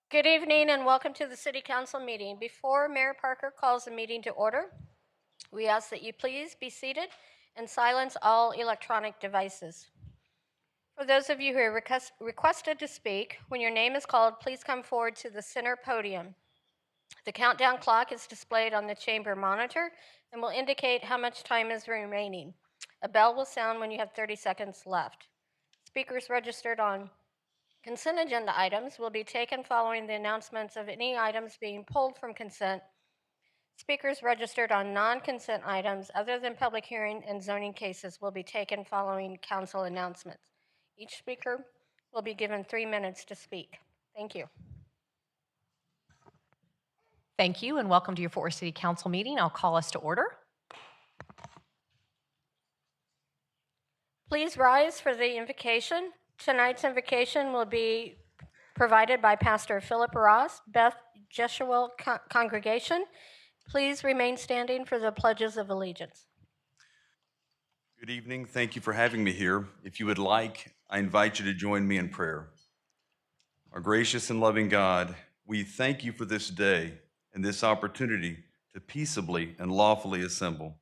Good evening and welcome to the City Council meeting. Before Mayor Parker calls the meeting to order, we ask that you please be seated and silence all electronic devices. For those of you who are requested to speak, when your name is called, please come forward to the center podium. The countdown clock is displayed on the chamber monitor and will indicate how much time is remaining. A bell will sound when you have 30 seconds left. Speakers registered on consent agenda items will be taken following the announcements of any items being pulled from consent. Speakers registered on non-consent items other than public hearing and zoning cases will be taken following council announcements. Each speaker will be given 3 minutes to speak. Thank you. Thank you and welcome to your Fort Worth City Council meeting. I'll call us to order. Please rise for the invocation. Tonight's invocation will be provided by Pastor Philip Ross, Beth Jesuel Congregation. Please remain standing for the pledges of allegiance. Good evening. Thank you for having me here. If you would like, I invite you to join me in prayer. Our gracious and loving God, we thank you for this day and this opportunity to peaceably and lawfully assemble.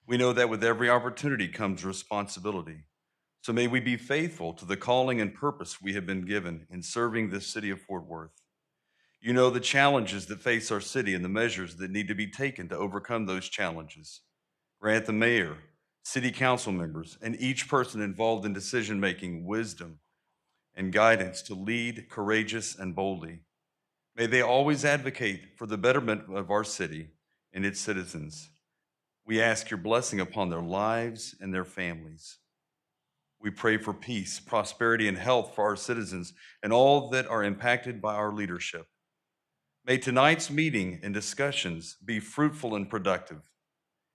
We know that with every opportunity comes responsibility. So may we be faithful to the calling and purpose we have been given in serving this city of Fort Worth. You know the challenges that face our city and the measures that need to be taken to overcome those challenges. Grant the mayor, city council members, and each person involved in decision-making wisdom and guidance to lead courageous and boldly. May they always advocate for the betterment of our city and its citizens. We ask your blessing upon their lives and their families. We pray for peace, prosperity, and health for our citizens and all that are impacted by our leadership. May tonight's meeting and discussions be fruitful and productive.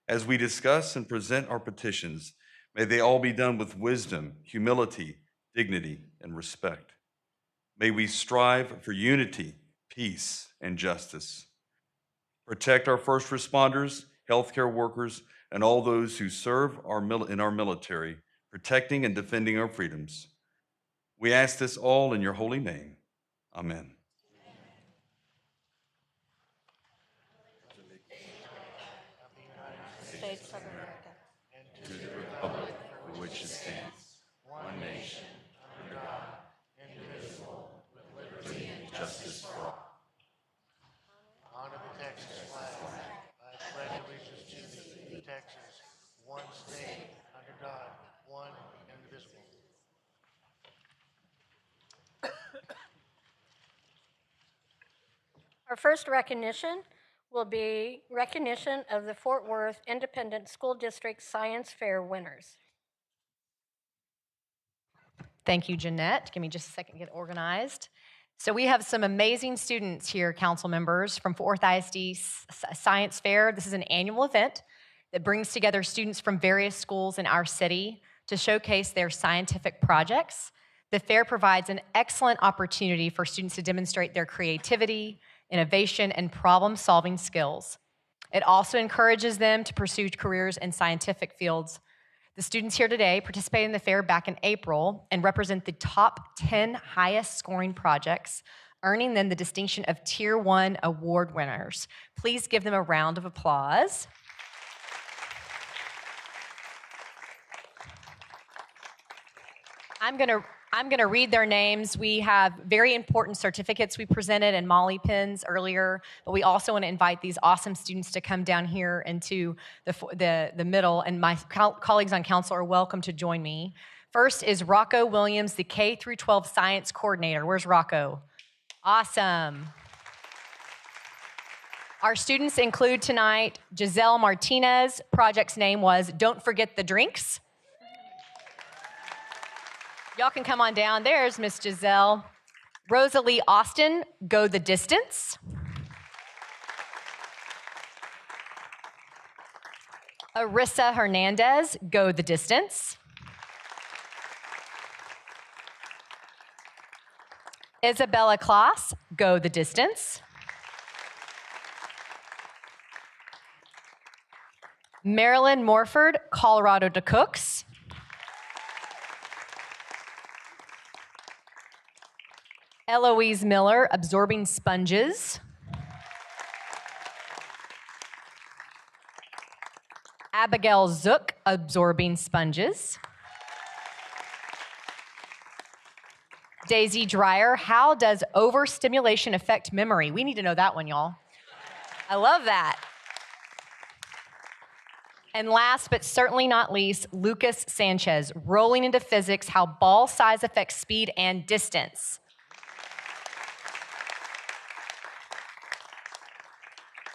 As we discuss and present our petitions, may they all be done with wisdom, humility, dignity, and respect. May we strive for unity, peace, and justice. Protect our first responders, healthcare workers, and all those who serve in our military, protecting and defending our freedoms. We ask this all in your holy name. Amen. States of America. To the republic for which it stands, one nation, under God, indivisible, with liberty and justice for all. Honor the Texas flag. I pledge allegiance to the Texas, one state, under God, one indivisible. Our first recognition will be recognition of the Fort Worth Independent School District Science Fair winners. Thank you, Jeanette. Give me just a second to get organized. So we have some amazing students here, council members, from Fort Worth ISD Science Fair. This is an annual event that brings together students from various schools in our city to showcase their scientific projects. The fair provides an excellent opportunity for students to demonstrate their creativity, innovation, and problem-solving skills. It also encourages them to pursue careers in scientific fields. The students here today participated in the fair back in April and represent the top 10 highest scoring projects, earning them the distinction of Tier 1 award winners. Please give them a round of applause. I'm gonna read their names. We have very important certificates we presented and Molly pins earlier, but we also want to invite these awesome students to come down here into the middle, and my colleagues on council are welcome to join me. First is Rocco Williams, the K-12 Science Coordinator. Where's Rocco? Awesome. Our students include tonight Giselle Martinez. Project's name was Don't Forget the Drinks. Y'all can come on down. There's Miss Giselle. Rosalie Austin, Go the Distance. Arissa Hernandez, Go the Distance. Isabella Klaas, Go the Distance. Marilyn Morford, Colorado to Cooks. Eloise Miller, absorbing sponges. Abigail Zook, absorbing sponges. Daisy Dreyer, how does overstimulation affect memory? We need to know that one, y'all. I love that. And last but certainly not least, Lucas Sanchez, rolling into physics, how ball size affects speed and distance.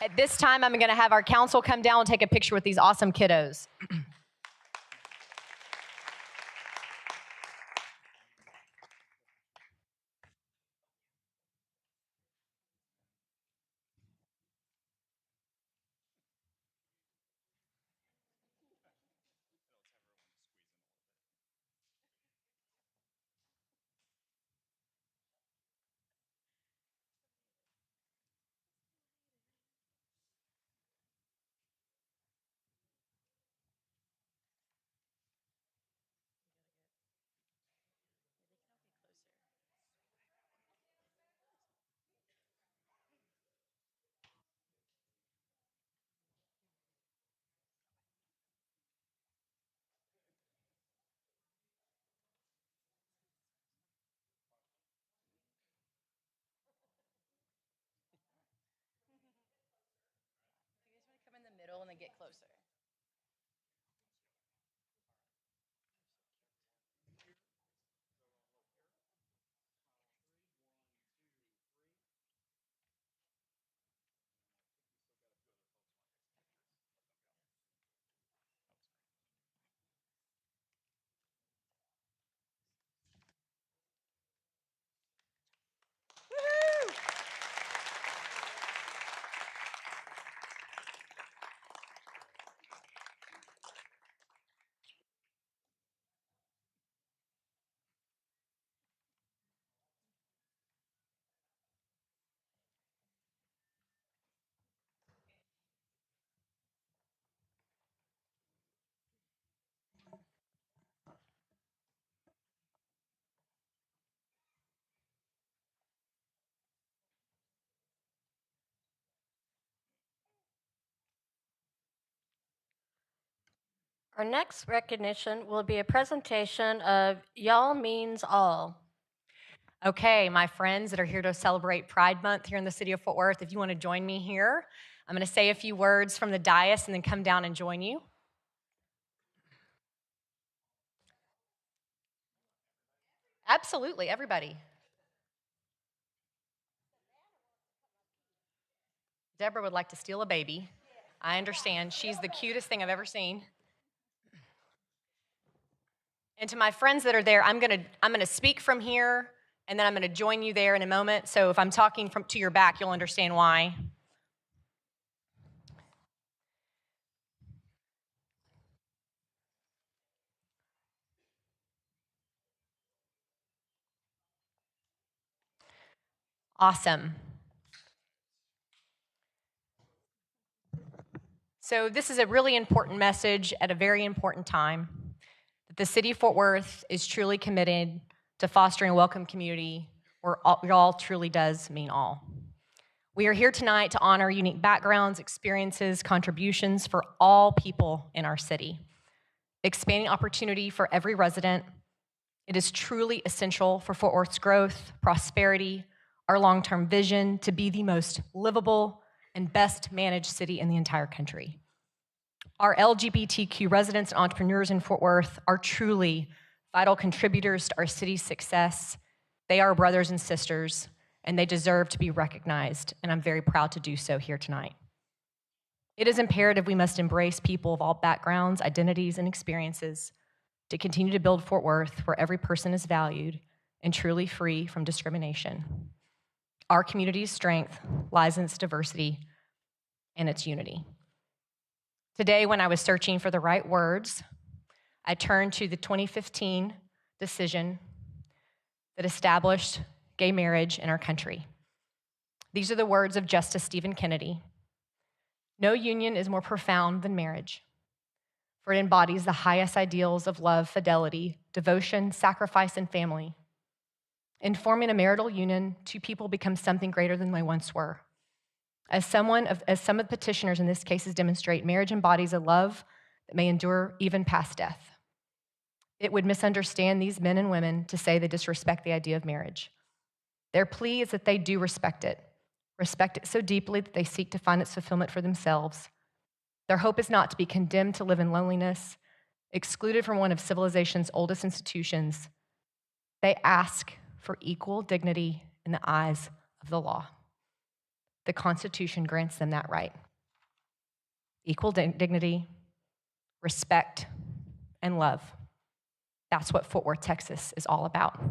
At this time, I'm gonna have our council come down and take a picture with these awesome kiddos. Come in the middle and then get closer. Our next recognition will be a presentation of Y'all Means All. Okay, my friends that are here to celebrate Pride Month here in the city of Fort Worth, if you want to join me here, I'm going to say a few words from the dais and then come down and join you. Absolutely, everybody. Deborah would like to steal a baby. I understand. She's the cutest thing I've ever seen. And to my friends that are there, I'm gonna speak from here, and then I'm gonna join you there in a moment. So if I'm talking to your back, you'll understand why. Awesome. So this is a really important message at a very important time. That the city of Fort Worth is truly committed to fostering a welcome community where all truly does mean all. We are here tonight to honor unique backgrounds, experiences, contributions for all people in our city. Expanding opportunity for every resident. It is truly essential for Fort Worth's growth, prosperity, our long-term vision to be the most livable and best managed city in the entire country. Our LGBTQ residents and entrepreneurs in Fort Worth are truly vital contributors to our city's success. They are brothers and sisters, and they deserve to be recognized, and I'm very proud to do so here tonight. It is imperative we must embrace people of all backgrounds, identities, and experiences to continue to build Fort Worth where every person is valued and truly free from discrimination. Our community's strength lies in its diversity and its unity. Today, when I was searching for the right words, I turned to the 2015 decision that established gay marriage in our country. These are the words of Justice Stephen Kennedy. No union is more profound than marriage, for it embodies the highest ideals of love, fidelity, devotion, sacrifice, and family. In forming a marital union, two people become something greater than they once were. As some of the petitioners in this case demonstrate, marriage embodies a love that may endure even past death. It would misunderstand these men and women to say they disrespect the idea of marriage. Their plea is that they do respect it so deeply that they seek to find its fulfillment for themselves. Their hope is not to be condemned to live in loneliness, excluded from one of civilization's oldest institutions. They ask for equal dignity in the eyes of the law. The Constitution grants them that right. Equal dignity, respect, and love. That's what Fort Worth, Texas is all about.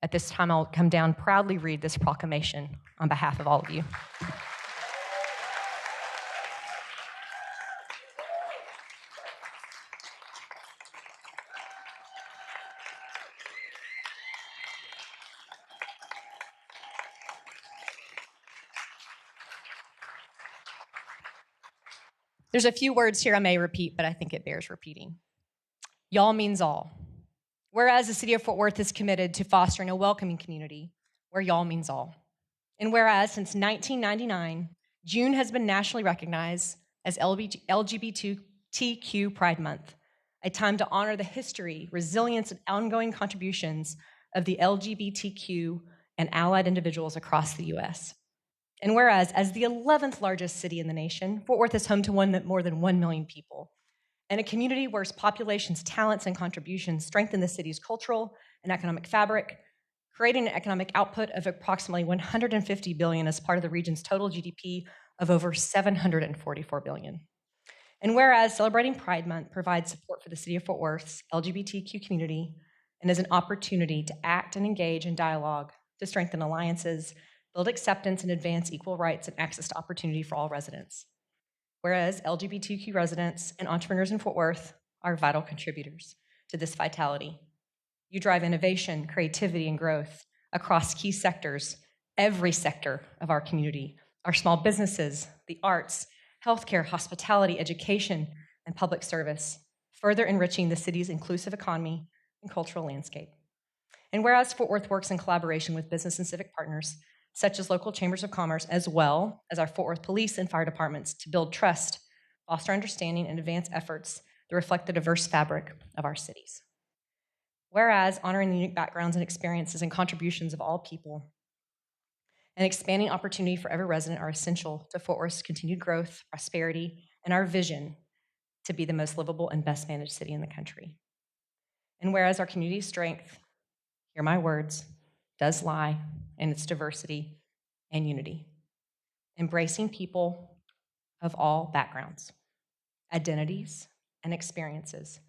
At this time, I'll come down, proudly read this proclamation on behalf of all of you. There's a few words here I may repeat, but I think it bears repeating. Y'all means all. Whereas the city of Fort Worth is committed to fostering a welcoming community where y'all means all. And whereas since 1999, June has been nationally recognized as LGBTQ Pride Month, a time to honor the history, resilience, and ongoing contributions of the LGBTQ and allied individuals across the US. And whereas, as the 11th largest city in the nation, Fort Worth is home to more than 1 million people, and a community where its population's talents and contributions strengthen the city's cultural and economic fabric, creating an economic output of approximately $150 billion as part of the region's total GDP of over $744 billion. And whereas celebrating Pride Month provides support for the city of Fort Worth's LGBTQ community and is an opportunity to act and engage in dialogue to strengthen alliances, build acceptance, and advance equal rights and access to opportunity for all residents. Whereas LGBTQ residents and entrepreneurs in Fort Worth are vital contributors to this vitality. You drive innovation, creativity, and growth across key sectors, every sector of our community, our small businesses, the arts, healthcare, hospitality, education, and public service, further enriching the city's inclusive economy and cultural landscape. And whereas Fort Worth works in collaboration with business and civic partners, such as local chambers of commerce, as well as our Fort Worth police and fire departments, to build trust, foster understanding, and advance efforts that reflect the diverse fabric of our cities. Whereas honoring the unique backgrounds and experiences and contributions of all people and expanding opportunity for every resident are essential to Fort Worth's continued growth, prosperity, and our vision to be the most livable and best managed city in the country. And whereas our community's strength, hear my words, does lie in its diversity and unity, embracing people of all backgrounds, identities, and experiences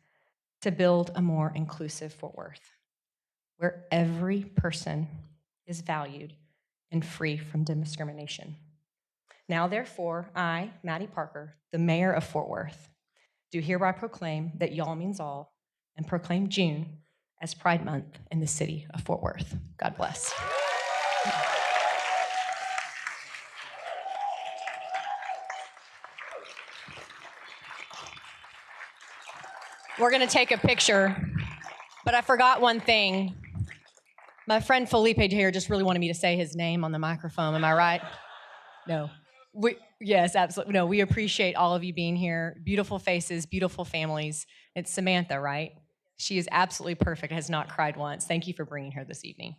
to build a more inclusive Fort Worth, where every person is valued and free from discrimination. Now, therefore, I, Maddie Parker, the mayor of Fort Worth, do hereby proclaim that y'all means all and proclaim June as Pride Month in the city of Fort Worth. God bless. We're going to take a picture, but I forgot one thing. My friend Felipe here just really wanted me to say his name on the microphone. Am I right? No. Yes, absolutely. No, we appreciate all of you being here. Beautiful faces, beautiful families. It's Samantha, right? She is absolutely perfect, has not cried once. Thank you for bringing her this evening.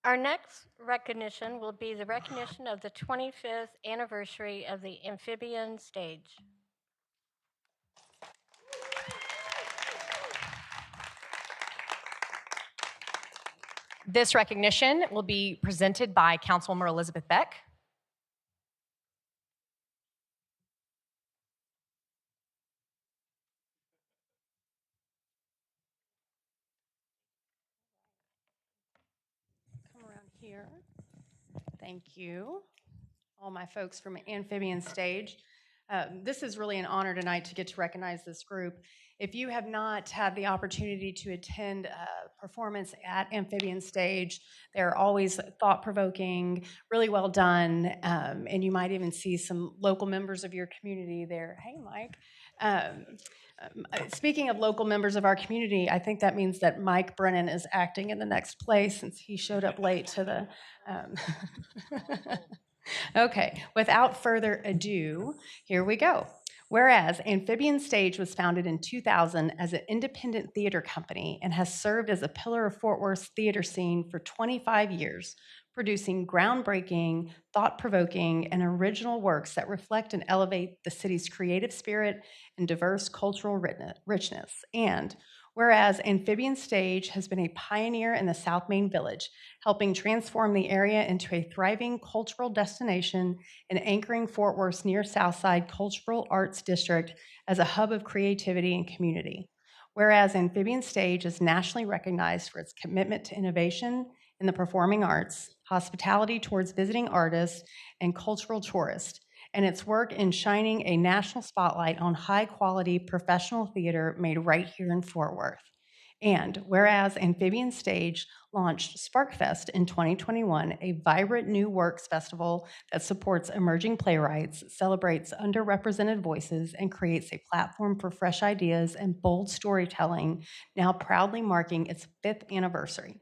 Our next recognition will be the recognition of the 25th anniversary of the Amphibian Stage. This recognition will be presented by Councilwoman Elizabeth Beck. Come around here. Thank you, all my folks from Amphibian Stage. This is really an honor tonight to get to recognize this group. If you have not had the opportunity to attend a performance at Amphibian Stage, they're always thought-provoking, really well done, and you might even see some local members of your community there. Hey, Mike. Speaking of local members of our community, I think that means that Mike Brennan is acting in the next play since he showed up late to the... Okay, without further ado, here we go. Whereas Amphibian Stage was founded in 2000 as an independent theater company and has served as a pillar of Fort Worth's theater scene for 25 years, producing groundbreaking, thought-provoking, and original works that reflect and elevate the city's creative spirit and diverse cultural richness. And whereas Amphibian Stage has been a pioneer in the South Main Village, helping transform the area into a thriving cultural destination and anchoring Fort Worth's near Southside Cultural Arts District as a hub of creativity and community. Whereas Amphibian Stage is nationally recognized for its commitment to innovation in the performing arts, hospitality towards visiting artists, and cultural tourists, and its work in shining a national spotlight on high-quality professional theater made right here in Fort Worth. And whereas Amphibian Stage launched SparkFest in 2021, a vibrant new works festival that supports emerging playwrights, celebrates underrepresented voices, and creates a platform for fresh ideas and bold storytelling, now proudly marking its 5th anniversary.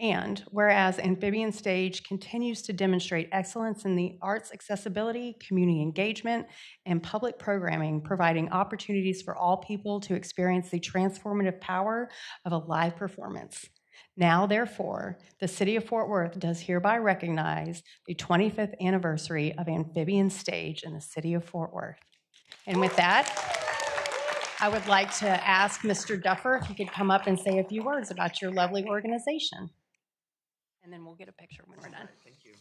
And whereas Amphibian Stage continues to demonstrate excellence in the arts accessibility, community engagement, and public programming, providing opportunities for all people to experience the transformative power of a live performance. Now, therefore, the City of Fort Worth does hereby recognize the 25th anniversary of Amphibian Stage in the City of Fort Worth. And with that, I would like to ask Mr. Duffer if you could come up and say a few words about your lovely organization. And then we'll get a picture when we're done. Thank you.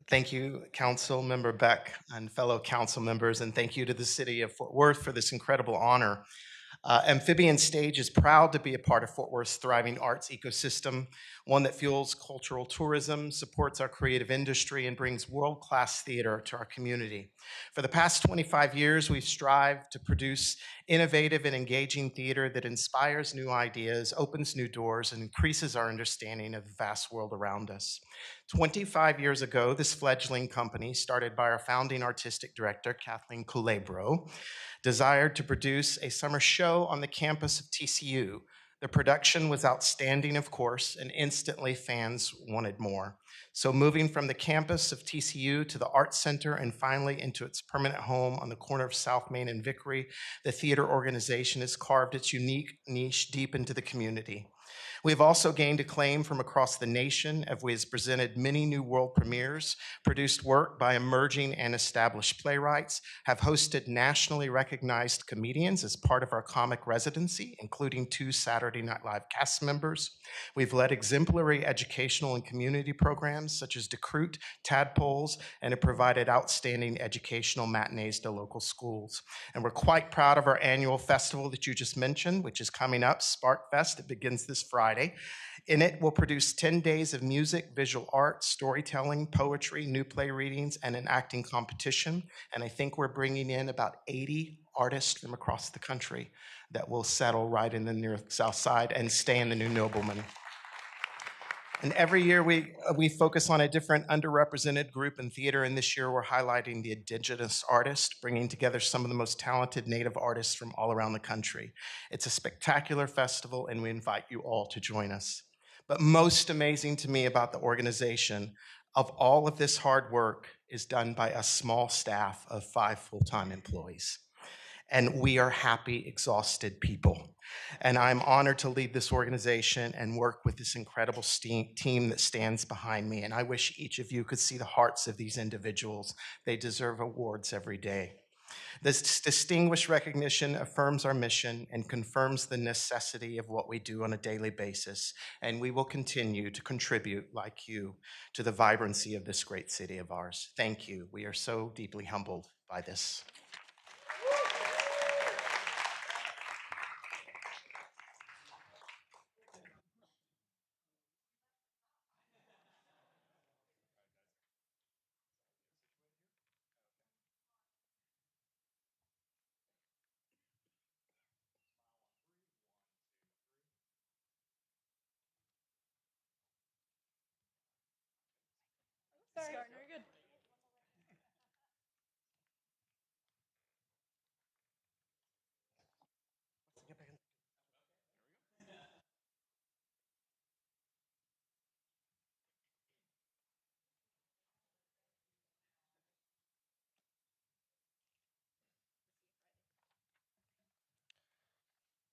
Thank you, Council Member Beck and fellow council members, and thank you to the City of Fort Worth for this incredible honor. Amphibian Stage is proud to be a part of Fort Worth's thriving arts ecosystem, one that fuels cultural tourism, supports our creative industry, and brings world-class theater to our community. For the past 25 years, we've strived to produce innovative and engaging theater that inspires new ideas, opens new doors, and increases our understanding of the vast world around us. 25 years ago, this fledgling company, started by our founding artistic director, Kathleen Culebro, desired to produce a summer show on the campus of TCU. The production was outstanding, of course, and instantly fans wanted more. So moving from the campus of TCU to the Arts Center and finally into its permanent home on the corner of South Main and Vickery, the theater organization has carved its unique niche deep into the community. We have also gained acclaim from across the nation as we have presented many new world premieres, produced work by emerging and established playwrights, have hosted nationally recognized comedians as part of our comic residency, including 2 Saturday Night Live cast members. We've led exemplary educational and community programs such as Decruit, Tadpoles, and have provided outstanding educational matinees to local schools. And we're quite proud of our annual festival that you just mentioned, which is coming up, SparkFest. It begins this Friday. In it, we'll produce 10 days of music, visual art, storytelling, poetry, new play readings, and an acting competition. And I think we're bringing in about 80 artists from across the country that will settle right in the near South Side and stay in the New Nobleman. And every year we focus on a different underrepresented group in theater, and this year we're highlighting the Indigenous artist, bringing together some of the most talented Native artists from all around the country. It's a spectacular festival, and we invite you all to join us. But most amazing to me about the organization of all of this hard work is done by a small staff of 5 full-time employees. and we are happy, exhausted people. And I'm honored to lead this organization and work with this incredible team that stands behind me. And I wish each of you could see the hearts of these individuals. They deserve awards every day. This distinguished recognition affirms our mission and confirms the necessity of what we do on a daily basis, and we will continue to contribute, like you, to the vibrancy of this great city of ours. Thank you. We are so deeply humbled by this.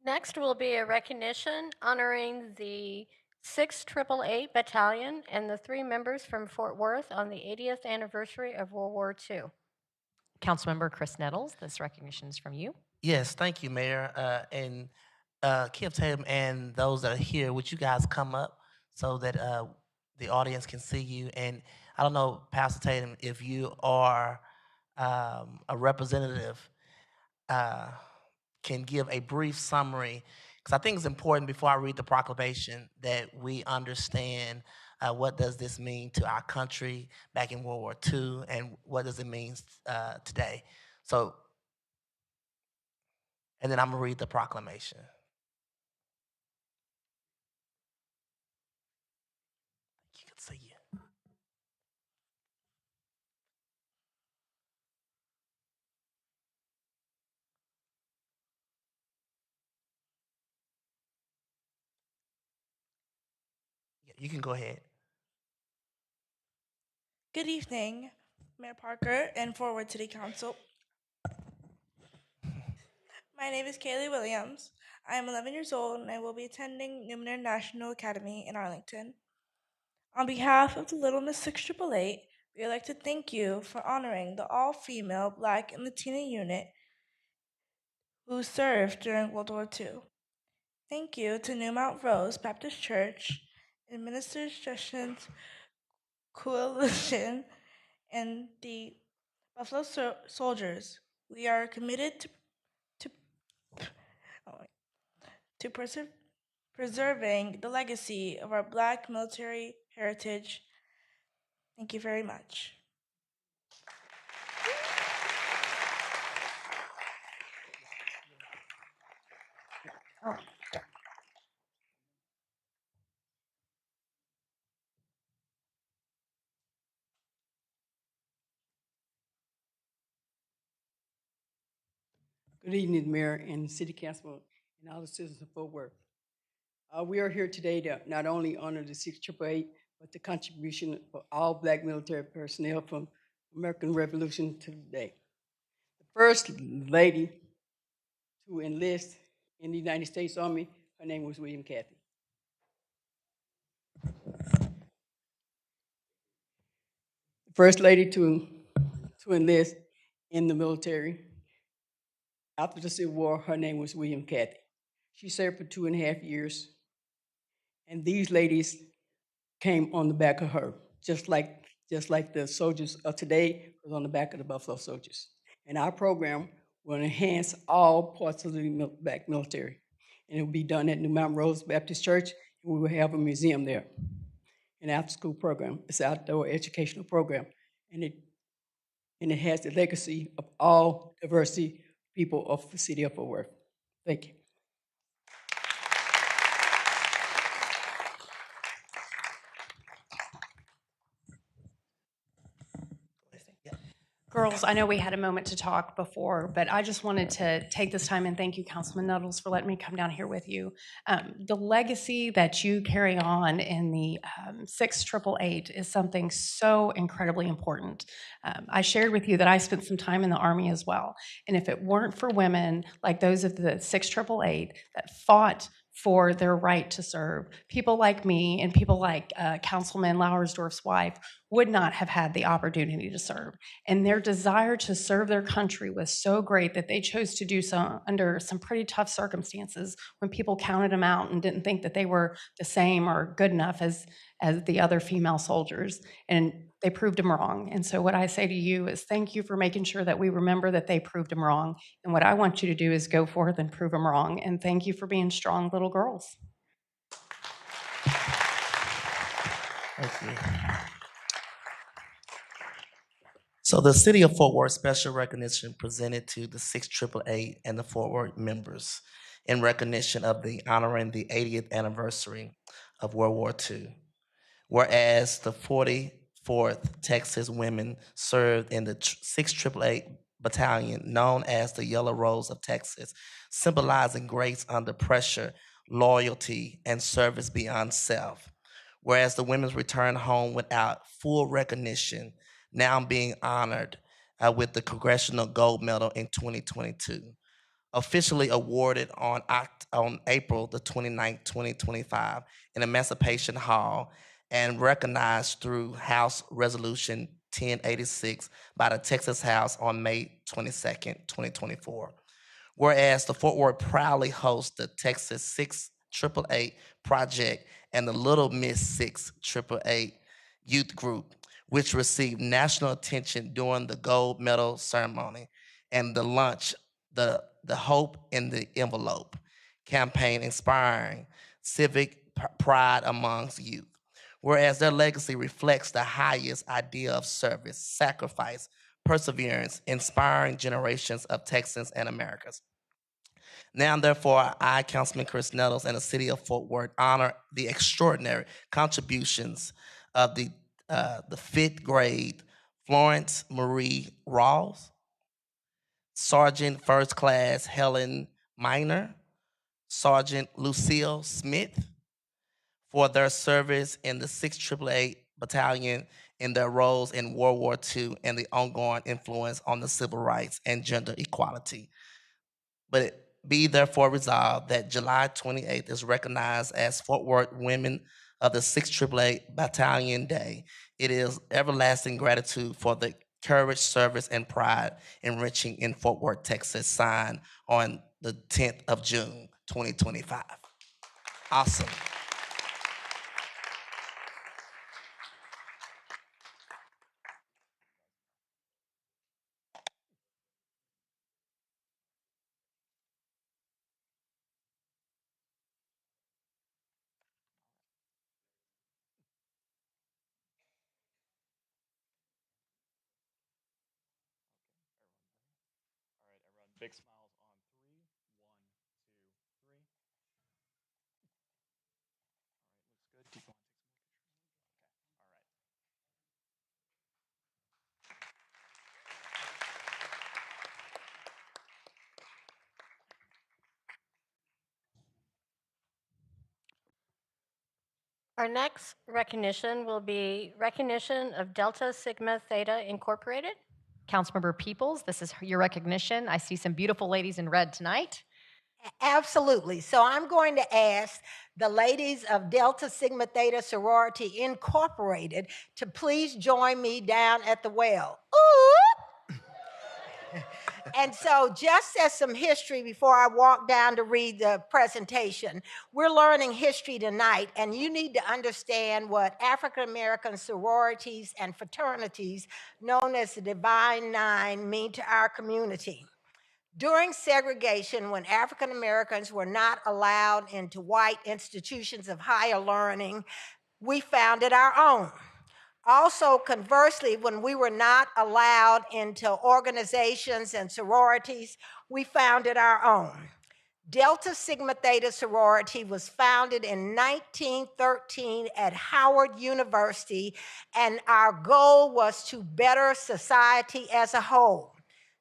Next will be a recognition honoring the 6th Battalion and the 3 members from Fort Worth on the 80th anniversary of World War II. Councilmember Chris Nettles, this recognition is from you. Yes, thank you, Mayor. And Kip Tatum and those that are here, would you guys come up so that the audience can see you? And I don't know, Pastor Tatum, if you are a representative, can give a brief summary, because I think it's important before I read the proclamation that we understand what does this mean to our country back in World War II, and what does it mean today. So, and then I'm gonna read the proclamation. You can see you. Yeah, you can go ahead. Good evening, Mayor Parker and Forward City Council. My name is Kaylee Williams. I am 11 years old and I will be attending Newman National Academy in Arlington. On behalf of the Little Miss 6888, we would like to thank you for honoring the all-female Black and Latina unit who served during World War II. Thank you to New Mount Rose Baptist Church, Administration's Coalition, and the Buffalo Soldiers. We are committed to preserving the legacy of our Black military heritage. Thank you very much. Oh. Good evening, Mayor and City Council and all the citizens of Fort Worth. We are here today to not only honor the 6888, but the contribution of all Black military personnel from American Revolution to today. The first lady to enlist in the United States Army, her name was William Cathy. The first lady to enlist in the military after the Civil War, her name was William Cathy. She served for 2.5 years, and these ladies came on the back of her, just like the soldiers of today was on the back of the Buffalo Soldiers. And our program will enhance all parts of the Black military. And it will be done at New Mount Rose Baptist Church, and we will have a museum there. An after-school program. It's an outdoor educational program. And it has the legacy of all diversity people of the city of Fort Worth. Thank you. Girls, I know we had a moment to talk before, but I just wanted to take this time and thank you, Councilman Nuttles, for letting me come down here with you. The legacy that you carry on in the 6888 is something so incredibly important. I shared with you that I spent some time in the Army as well. And if it weren't for women like those of the 6888 that fought for their right to serve, people like me and people like Councilman Lauersdorf's wife would not have had the opportunity to serve. And their desire to serve their country was so great that they chose to do so under some pretty tough circumstances when people counted them out and didn't think that they were the same or good enough as the other female soldiers. And they proved them wrong. And so what I say to you is thank you for making sure that we remember that they proved them wrong. And what I want you to do is go forth and prove them wrong. And thank you for being strong little girls. Thank you. So the City of Fort Worth special recognition presented to the 6888 and the Fort Worth members in recognition of the honoring the 80th anniversary of World War II. Whereas the 44th Texas women served in the 6888 battalion known as the Yellow Rose of Texas, symbolizing grace under pressure, loyalty, and service beyond self. Whereas the women's returned home without full recognition, now being honored with the Congressional Gold Medal in 2022. Officially awarded on April the 29th, 2025 in Emancipation Hall and recognized through House Resolution 1086 by the Texas House on May 22nd, 2024. Whereas the Fort Worth proudly hosts the Texas 6888 Project and the Little Miss 6888 Youth Group, which received national attention during the gold medal ceremony and the lunch, the Hope in the Envelope campaign inspiring civic pride amongst youth. Whereas their legacy reflects the highest idea of service, sacrifice, perseverance, inspiring generations of Texans and Americans. Now, therefore, I, Councilman Chris Nettles, and the City of Fort Worth honor the extraordinary contributions of the fifth grade Florence Marie Rawls, Sergeant First Class Helen Miner, Sergeant Lucille Smith, for their service in the 6888 Battalion in their roles in World War II and the ongoing influence on the civil rights and gender equality. But it be therefore resolved that July 28th is recognized as Fort Worth Women of the 6888 Battalion Day. It is everlasting gratitude for the courage, service, and pride enriching in Fort Worth, Texas, signed on the 10th of June, 2025. Awesome. Big smiles on three. One, two, three. All right, looks good. Keep going. Take some more pictures. Our next recognition will be recognition of Delta Sigma Theta Incorporated. Councilmember Peoples, this is your recognition. I see some beautiful ladies in red tonight. Absolutely. So I'm going to ask the ladies of Delta Sigma Theta Sorority Incorporated to please join me down at the well. Ooh! And so, just as some history before I walk down to read the presentation, we're learning history tonight, and you need to understand what African American sororities and fraternities, known as the Divine Nine, mean to our community. During segregation, when African Americans were not allowed into white institutions of higher learning, we founded our own. Also, conversely, when we were not allowed into organizations and sororities, we founded our own. Delta Sigma Theta sorority was founded in 1913 at Howard University, and our goal was to better society as a whole.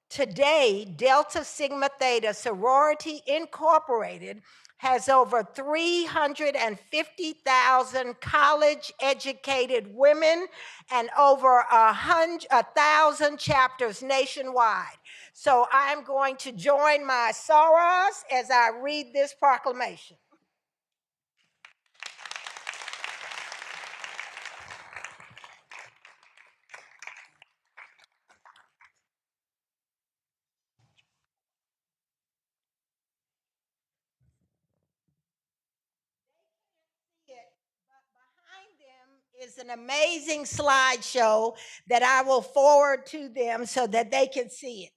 Today, Delta Sigma Theta Sorority Incorporated has over 350,000 college-educated women and over 1,000 chapters nationwide. So I'm going to join my sorors as I read this proclamation. Behind them is an amazing slideshow that I will forward to them so that they can see it.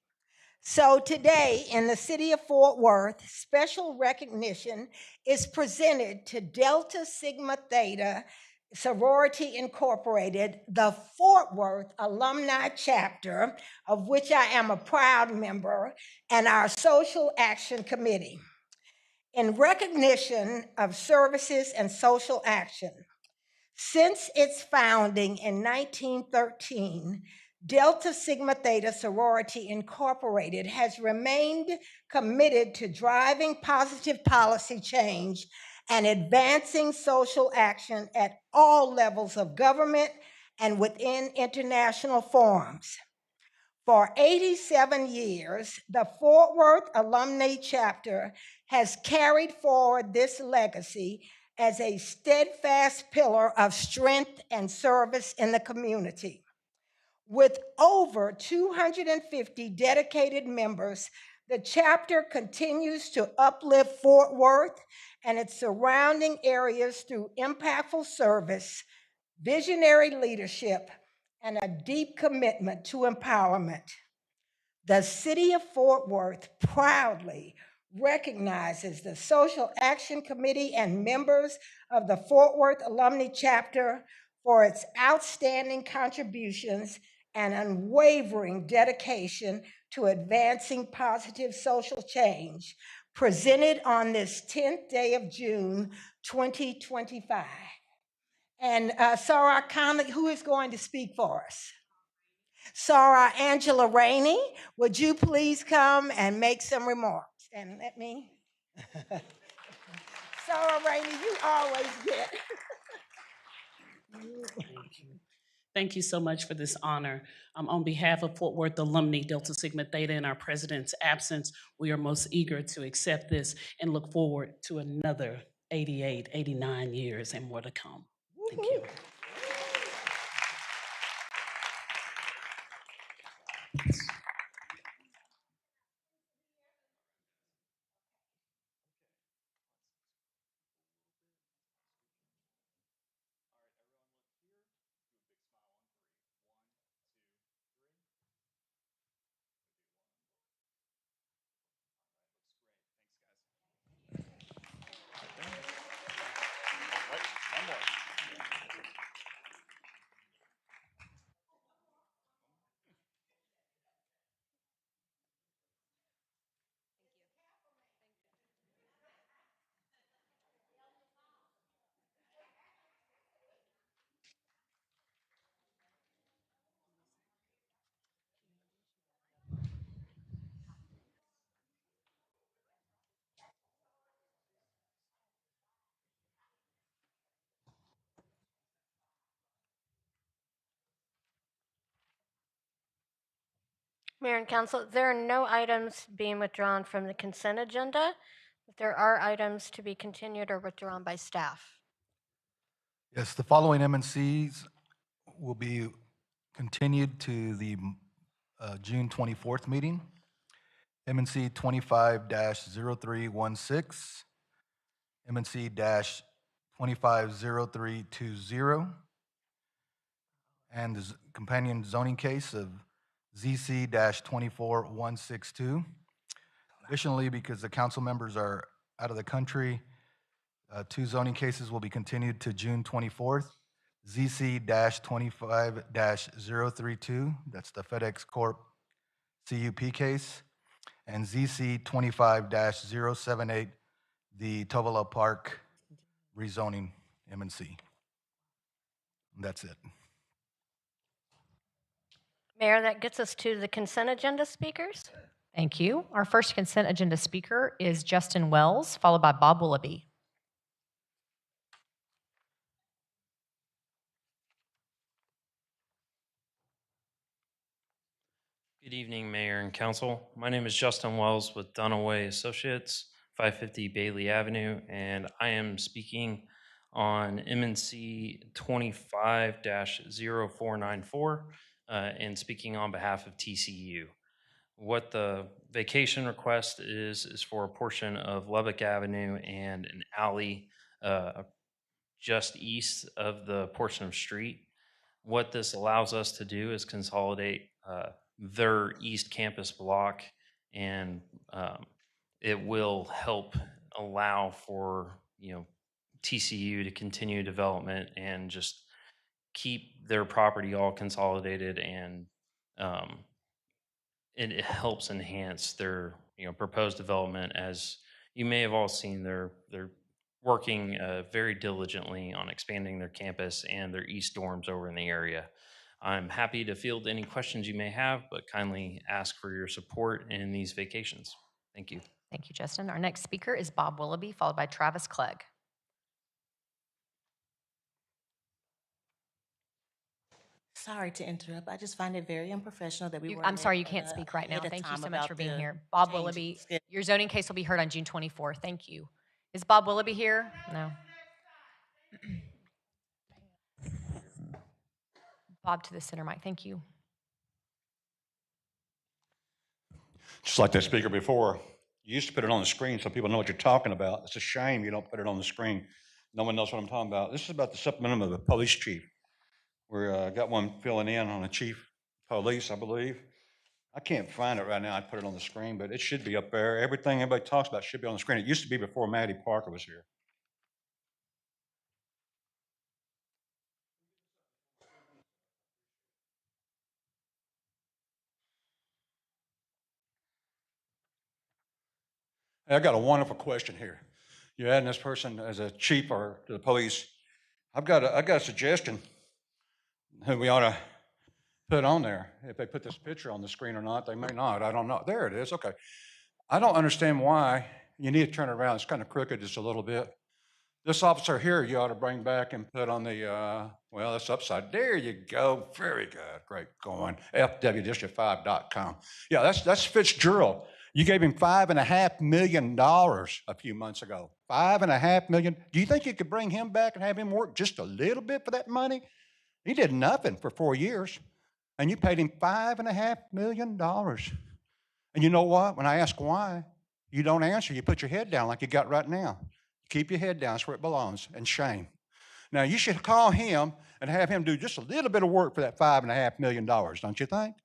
So today in the city of Fort Worth, special recognition is presented to Delta Sigma Theta Sorority Incorporated, the Fort Worth alumni chapter, of which I am a proud member, and our social action committee. In recognition of services and social action, since its founding in 1913, Delta Sigma Theta Sorority Incorporated has remained committed to driving positive policy change and advancing social action at all levels of government and within international forums. For 87 years, the Fort Worth Alumni Chapter has carried forward this legacy as a steadfast pillar of strength and service in the community. With over 250 dedicated members, the chapter continues to uplift Fort Worth and its surrounding areas through impactful service, visionary leadership, and a deep commitment to empowerment. The city of Fort Worth proudly recognizes the Social Action Committee and members of the Fort Worth Alumni Chapter for its outstanding contributions and unwavering dedication to advancing positive social change, presented on this 10th day of June, 2025. And Sarah Conley, who is going to speak for us? Sarah Angela Rainey, would you please come and make some remarks? And let me. Sarah Rainey, you always get. Thank you. Thank you so much for this honor. On behalf of Fort Worth alumni, Delta Sigma Theta, in our president's absence, we are most eager to accept this and look forward to another 88, 89 years and more to come. Thank you. Mayor and Council, there are no items being withdrawn from the consent agenda, but there are items to be continued or withdrawn by staff. Yes, the following MNCs will be continued to the June 24th meeting. MNC 25-0316, MNC-250320, and the companion zoning case of ZC-24162. Additionally, because the council members are out of the country, two zoning cases will be continued to June 24th. ZC-25-032, that's the FedEx Corp. CUP case, and ZC 25-078, the Tovalo Park rezoning M&C. That's it. Mayor, that gets us to the consent agenda speakers. Thank you. Our first consent agenda speaker is Justin Wells, followed by Bob Willoughby. Good evening, Mayor and Council. My name is Justin Wells with Dunaway Associates, 550 Bailey Avenue, and I am speaking on MNC 25-0494 and speaking on behalf of TCU. What the vacation request is for a portion of Lubbock Avenue and an alley just east of the portion of street. What this allows us to do is consolidate their East Campus block, and it will help allow for TCU to continue development and just keep their property all consolidated, and it helps enhance their proposed development. As you may have all seen, they're working very diligently on expanding their campus and their East dorms over in the area. I'm happy to field any questions you may have, but kindly ask for your support in these vacations. Thank you. Thank you, Justin. Our next speaker is Bob Willoughby, followed by Travis Clegg. Sorry to interrupt. I just find it very unprofessional that we were. I'm sorry, you can't speak right now. Thank you so much for being here. Bob Willoughby, your zoning case will be heard on June 24th. Thank you. Is Bob Willoughby here? No. Bob to the center mic. Thank you. Just like that speaker before, you used to put it on the screen so people know what you're talking about. It's a shame you don't put it on the screen. No one knows what I'm talking about. This is about the supplemental of the police chief. We're got one filling in on the chief police, I believe. I can't find it right now. I put it on the screen, but it should be up there. Everything everybody talks about should be on the screen. It used to be before Maddie Parker was here. Hey, I got a wonderful question here. You're adding this person as a chief or to the police. I got a suggestion who we ought to put on there. If they put this picture on the screen or not, they may not. I don't know. There it is. Okay. I don't understand why you need to turn it around. It's kind of crooked just a little bit. This officer here, you ought to bring back and put on the, well, that's upside. There you go. Very good. Great going. FWDistrict5.com. Yeah, that's Fitzgerald. You gave him $5.5 million a few months ago. $5.5 million. Do you think you could bring him back and have him work just a little bit for that money? He did nothing for 4 years, and you paid him $5.5 million. And you know what? When I ask why, you don't answer. You put your head down like you got right now. Keep your head down. That's where it belongs. And shame. Now, you should call him and have him do just a little bit of work for that $5.5 million, don't you think?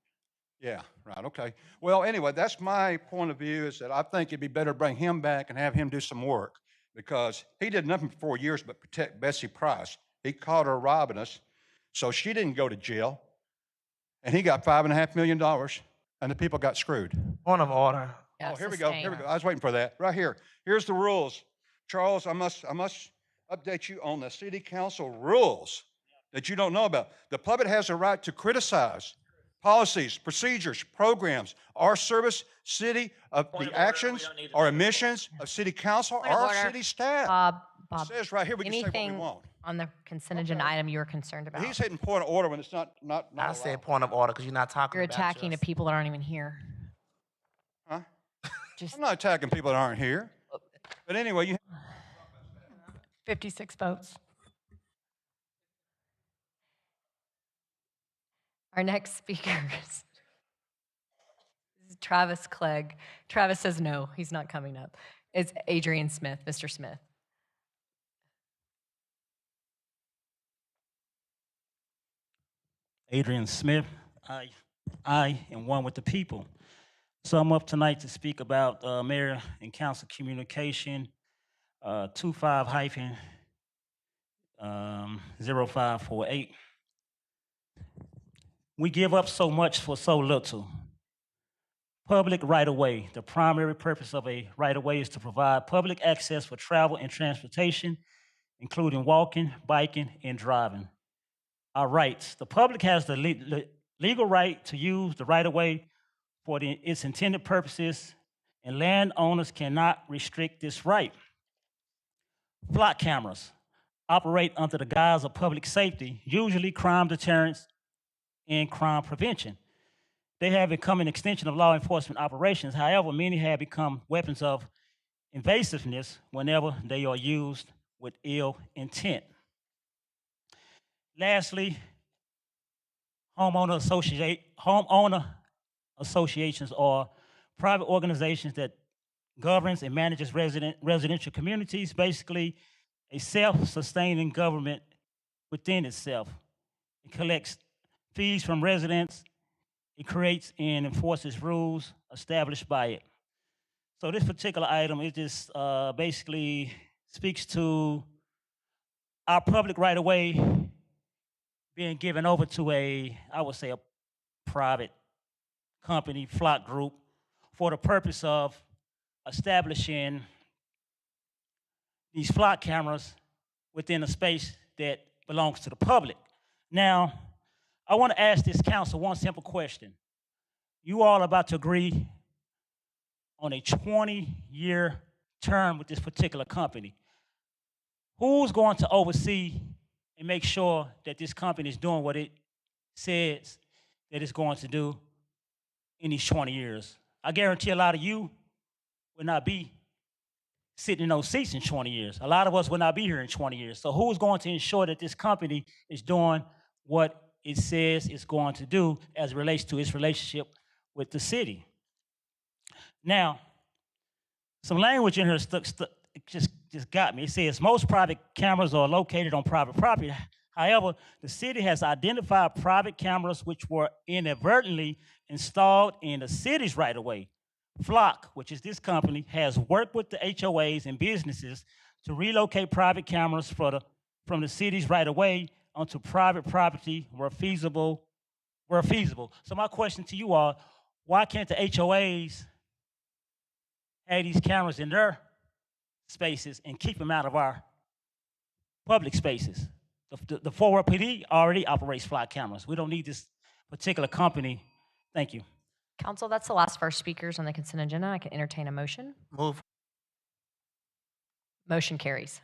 Yeah, right, okay. Well, anyway, that's my point of view, is that I think it'd be better to bring him back and have him do some work, because he did nothing for 4 years but protect Betsy Price. He caught her robbing us, so she didn't go to jail, and he got $5.5 million, and the people got screwed. Point of order. Yeah, Oh, here we go. I was waiting for that. Right here. Here's the rules. Charles, I must update you on the city council rules that you don't know about. The public has a right to criticize policies, procedures, programs, our service, city of the actions or omissions of city council or city staff. Bob, It says right here we can say what we anything want. on the consent agenda item you are concerned about? He's hitting point of order when it's not I said point of order because you're not talking You're about attacking the just- people that aren't even here. Huh? Just I'm not attacking people that aren't here. But anyway, 56 votes. Our next speaker is Travis Clegg. Travis says no, he's not coming up. It's Adrian Smith, Mr. Smith. Adrian Smith. I am one with the people. So I'm up tonight to speak about Mayor and Council Communication 25-0548. We give up so much for so little. public right-of-way. The primary purpose of a right-of-way is to provide public access for travel and transportation, including walking, biking, and driving. Our rights. The public has the legal right to use the right-of-way for its intended purposes, and landowners cannot restrict this right. Flock cameras operate under the guise of public safety, usually crime deterrence and crime prevention. They have become an extension of law enforcement operations. However, many have become weapons of invasiveness whenever they are used with ill intent. Lastly, homeowner associations are private organizations that governs and manages residential communities, basically a self-sustaining government within itself. It collects fees from residents. It creates and enforces rules established by it. So this particular item, it just basically speaks to our public right-of-way being given over to I would say, a private company, flock group, for the purpose of establishing these flock cameras within a space that belongs to the public. Now, I want to ask this council one simple question. You all are about to agree on a 20-year term with this particular company. Who's going to oversee and make sure that this company is doing what it says that it's going to do in these 20 years? I guarantee a lot of you will not be sitting in those seats in 20 years. A lot of us will not be here in 20 years. So who's going to ensure that this company is doing what it says it's going to do as it relates to its relationship with the city? Now, some language in here just got me. It says most private cameras are located on private property. However, the city has identified private cameras which were inadvertently installed in the city's right-of-way. Flock, which is this company, has worked with the HOAs and businesses to relocate private cameras from the city's right-of-way onto private property where feasible. So my question to you are, why can't the HOAs have these cameras in their spaces and keep them out of our public spaces? The Fort Worth PD already operates flock cameras. We don't need this particular company. Thank you. Council, that's the last first speakers on the consent agenda. I can entertain a motion. Move. Motion carries.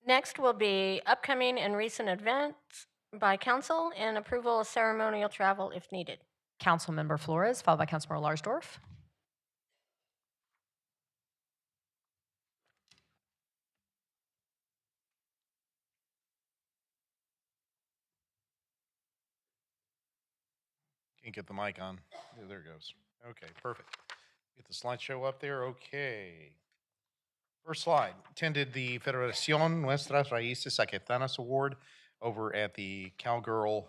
Next will be upcoming and recent events by council and approval of ceremonial travel if needed. Councilmember Flores, followed by Councilmember Larsdorf. Can't get the mic on. Yeah, there it goes. Okay, perfect. Get the slideshow up there. Okay. First slide. Attended the Federación Nuestras Raíces Zaquetanas Award over at the Cowgirl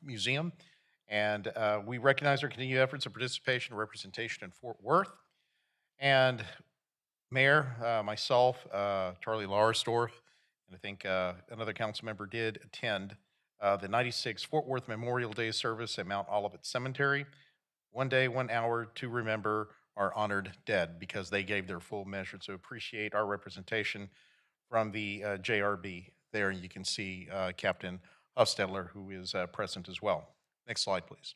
Museum. And we recognize our continued efforts of participation and representation in Fort Worth. And Mayor, myself, Charlie Larsdorf, and I think another council member did attend the 96 Fort Worth Memorial Day service at Mount Olivet Cemetery. 1 day, 1 hour to remember our honored dead, because they gave their full measure. So appreciate our representation from the JRB there. You can see Captain Hufstetler, who is present as well. Next slide, please.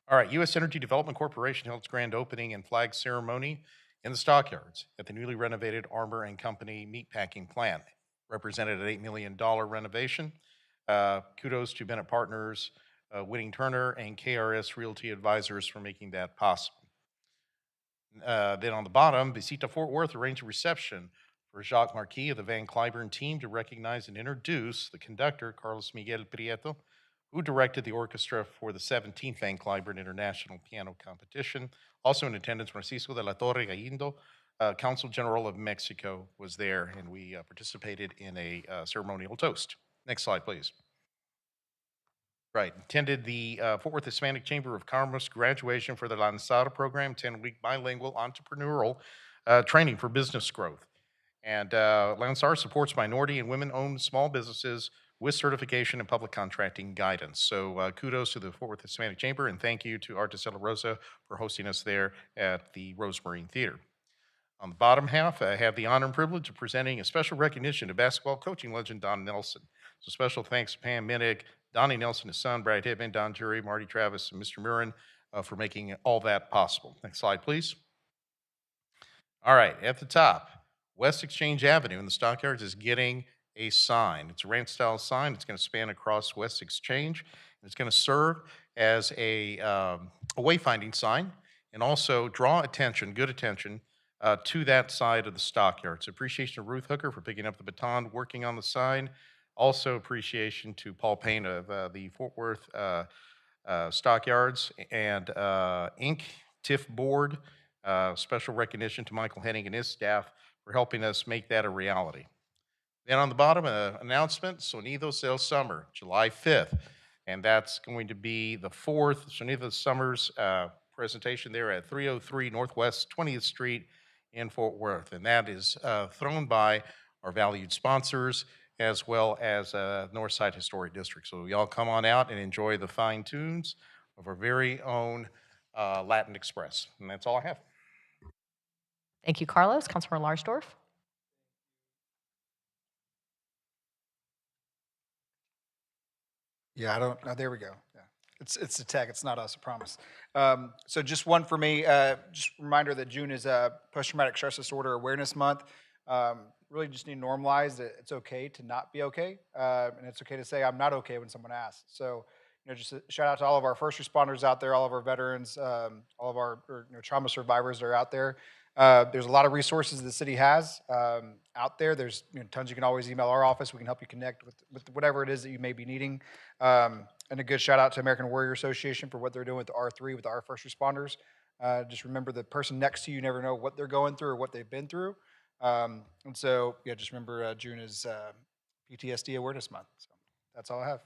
All right, U.S. Energy Development Corporation held its grand opening and flag ceremony in the stockyards at the newly renovated Armour and Company meatpacking plant. Represented an $8 million renovation. Kudos to Bennett Partners, Whitting Turner, and KRS Realty Advisors for making that possible. Then on the bottom, Visita Fort Worth arranged a reception for Jacques Marquis of the Van Cliburn team to recognize and introduce the conductor, Carlos Miguel Prieto, who directed the orchestra for the 17th Van Cliburn International Piano Competition. Also in attendance, Francisco de la Torre Gallindo, Consul General of Mexico, was there, and we participated in a ceremonial toast. Next slide, please. Right, attended the Fort Worth Hispanic Chamber of Commerce graduation for the Lanzada program, 10-week bilingual entrepreneurial training for business growth. And Lanzar supports minority and women-owned small businesses with certification and public contracting guidance. So kudos to the Fort Worth Hispanic Chamber, and thank you to Art de La Rosa for hosting us there at the Rose Marine Theater. On the bottom half, I have the honor and privilege of presenting a special recognition to basketball coaching legend Don Nelson. So special thanks to Pam Minnick, Donnie Nelson, his son, Brad Hibman, Don Jury, Marty Travis, and Mr. Murin for making all that possible. Next slide, please. All right, at the top, West Exchange Avenue in the Stockyards is getting a sign. It's a ranch-style sign. It's going to span across West Exchange. It's going to serve as a wayfinding sign and also draw attention, good attention, to that side of the Stockyards. Appreciation to Ruth Hooker for picking up the baton, working on the sign. Also appreciation to Paul Payne of the Fort Worth Stockyards and Inc. TIF Board. Special recognition to Michael Henning and his staff for helping us make that a reality. Then on the bottom, an announcement, Sonido Sales Summer, July 5th. And that's going to be the fourth Sonido Summers presentation there at 303 Northwest 20th Street in Fort Worth. And that is thrown by our valued sponsors as well as Northside Historic District. So y'all come on out and enjoy the fine tunes of our very own Latin Express. And that's all I have. Thank you, Carlos. Councilmember Larsdorf. Yeah, I don't. Oh, there we go. Yeah, it's the tech. It's not us. I promise. So just one for me. Just a reminder that June is Post-Traumatic Stress Disorder Awareness Month. Really, just need to normalize that it's okay to not be okay, and it's okay to say I'm not okay when someone asks. So just a shout out to all of our first responders out there, all of our veterans, all of our trauma survivors that are out there. There's a lot of resources the city has out there. There's tons you can always email our office. We can help you connect with whatever it is that you may be needing. And a good shout out to American Warrior Association for what they're doing with the R3, with our first responders. Just remember the person next to you never know what they're going through or what they've been through. And so, yeah, just remember June is PTSD Awareness Month. So that's all I have.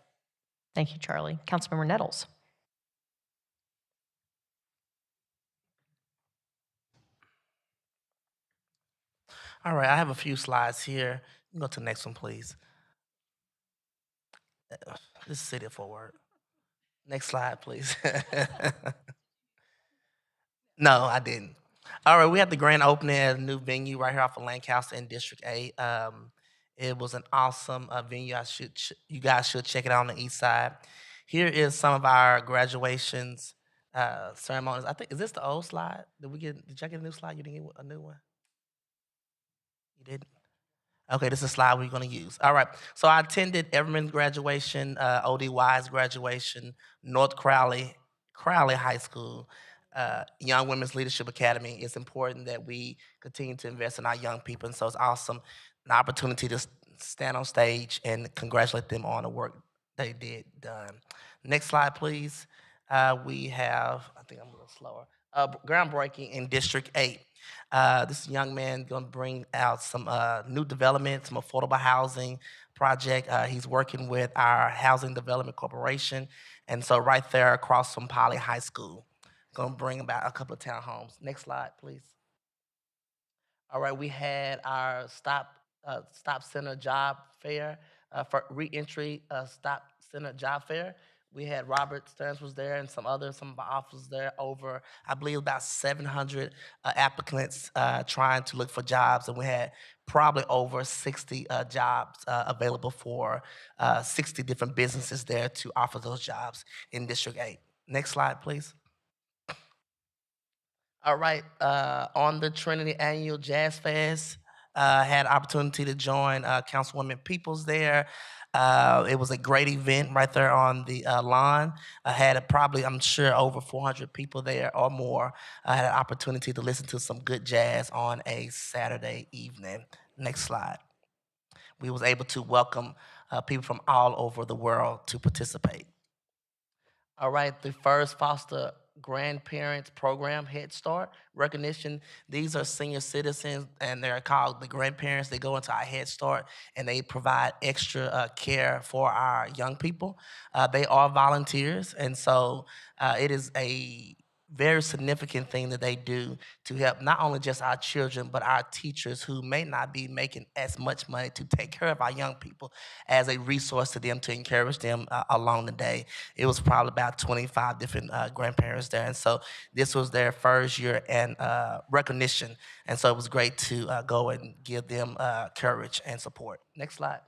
Thank you, Charlie. Councilmember Nettles. All right, I have a few slides here. You can go to the next one, please. This is City of Fort Worth. Next slide, please. No, I didn't. All right, we had the grand opening at a new venue right here off of Lancaster in District 8. It was an awesome venue. You guys should check it out on the east side. Here is some of our graduations ceremonies. I think, is this the old slide? Did y'all get a new slide? You didn't get a new one? You didn't? Okay, this is a slide we're going to use. All right, so I attended Everman's graduation, ODY's graduation, North Crowley High School, Young Women's Leadership Academy. It's important that we continue to invest in our young people, and so it's awesome, an opportunity to stand on stage and congratulate them on the work they did done. Next slide, please. We have, I think I'm a little slower, groundbreaking in District 8. This young man going to bring out some new development, some affordable housing project. He's working with our Housing Development Corporation. And so right there across from Poly High School, going to bring about a couple of townhomes. Next slide, please. All right, we had our Stop Center Job Fair, for reentry Stop Center Job Fair. We had Robert Stearns was there and some of our officers there, over, I believe, about 700 applicants trying to look for jobs. And we had probably over 60 jobs available for 60 different businesses there to offer those jobs in District 8. Next slide, please. All right, on the Trinity Annual Jazz Fest, had an opportunity to join Councilwoman Peoples there. It was a great event right there on the lawn. I had probably, I'm sure, over 400 people there or more. I had an opportunity to listen to some good jazz on a Saturday evening. Next slide. We was able to welcome people from all over the world to participate. All right, the first foster grandparents program, Head Start recognition. These are senior citizens, and they're called the grandparents. They go into our Head Start, and they provide extra care for our young people. They are volunteers, and so it is a very significant thing that they do to help not only just our children, but our teachers who may not be making as much money to take care of our young people as a resource to them to encourage them along the day. It was probably about 25 different grandparents there. And so this was their first year and recognition. And so it was great to go and give them courage and support. Next slide.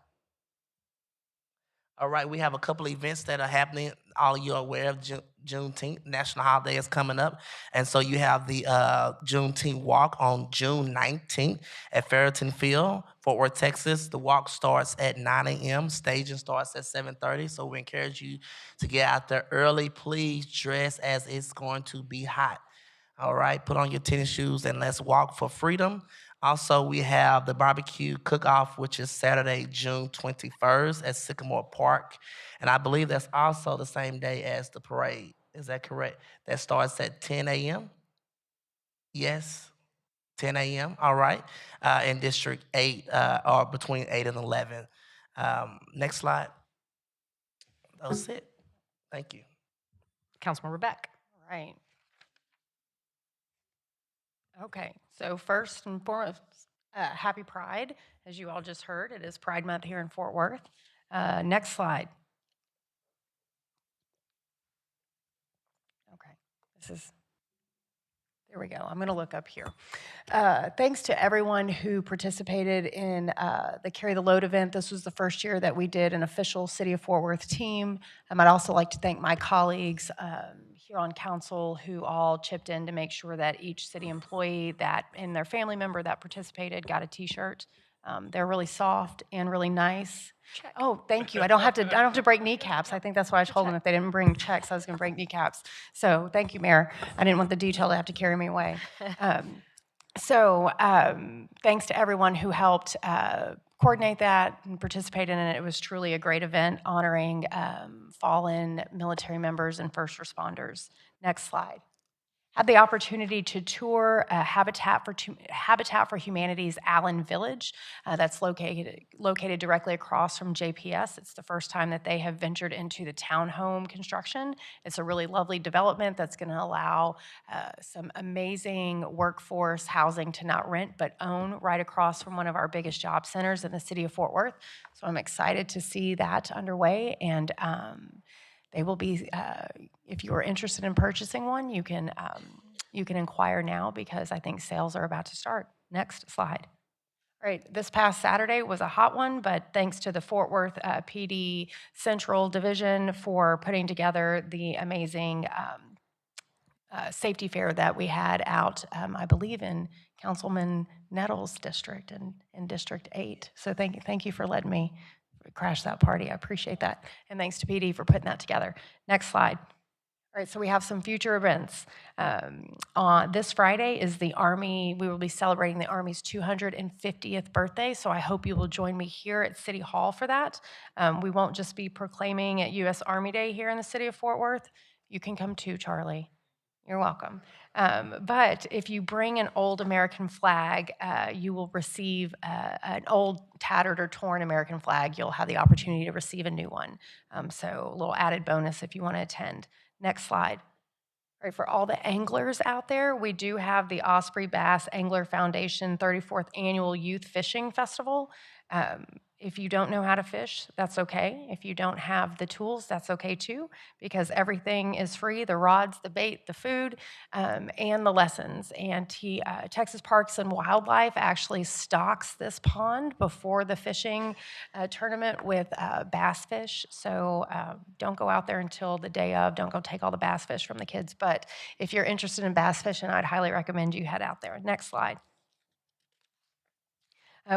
All right, we have a couple of events that are happening. All of you are aware of Juneteenth, national holiday is coming up. And so you have the Juneteenth walk on June 19th at Ferreton Field, Fort Worth, Texas. The walk starts at 9 a.m. Staging starts at 7:30. So we encourage you to get out there early. Please dress as it's going to be hot. All right, put on your tennis shoes and let's walk for freedom. Also, we have the barbecue cook-off, which is Saturday, June 21st at Sycamore Park. And I believe that's also the same day as the parade. Is that correct? That starts at 10 a.m.? Yes, 10 a.m., all right, in District 8, or between 8 and 11. Next slide. That's it. Thank you. Councilmember Beck. All right. Okay, so first and foremost, happy Pride. As you all just heard, it is Pride Month here in Fort Worth. Next slide. Okay, there we go. I'm going to look up here. Thanks to everyone who participated in the Carry the Load event. This was the first year that we did an official City of Fort Worth team. I'd also like to thank my colleagues here on council who all chipped in to make sure that each city employee and their family member that participated got a T-shirt. They're really soft and really nice. Check. Oh, thank you. I don't have to break kneecaps. I think that's why I told them if they didn't bring checks, I was going to break kneecaps. So thank you, Mayor. I didn't want the detail to have to carry me away. Thanks to everyone who helped coordinate that and participate in it. It was truly a great event honoring fallen military members and first responders. Next slide. Had the opportunity to tour Habitat for Humanity's Allen Village. That's located directly across from JPS. It's the first time that they have ventured into the townhome construction. It's a really lovely development that's going to allow some amazing workforce housing to not rent but own right across from one of our biggest job centers in the city of Fort Worth. So I'm excited to see that underway, and they will be, if you are interested in purchasing one, you can inquire now because I think sales are about to start. Next slide. All right, this past Saturday was a hot one, but thanks to the Fort Worth PD Central Division for putting together the amazing safety fair that we had out, I believe, in Councilman Nettles' district in District 8. So thank you for letting me crash that party. I appreciate that. And thanks to PD for putting that together. Next slide. All right, so we have some future events. On this Friday is the Army. We will be celebrating the Army's 250th birthday, so I hope you will join me here at City Hall for that. We won't just be proclaiming at U.S. Army Day here in the city of Fort Worth. You can come too, Charlie. You're welcome. But if you bring an old American flag, you will receive an old, tattered, or torn American flag. You'll have the opportunity to receive a new one. So a little added bonus if you want to attend. Next slide. All right, for all the anglers out there, we do have the Osprey Bass Angler Foundation 34th Annual Youth Fishing Festival. If you don't know how to fish, that's okay. If you don't have the tools, that's okay too, because everything is free, the rods, the bait, the food, and the lessons. And Texas Parks and Wildlife actually stocks this pond before the fishing tournament with bass fish. So don't go out there until the day of. Don't go take all the bass fish from the kids. But if you're interested in bass fishing, I'd highly recommend you head out there. Next slide.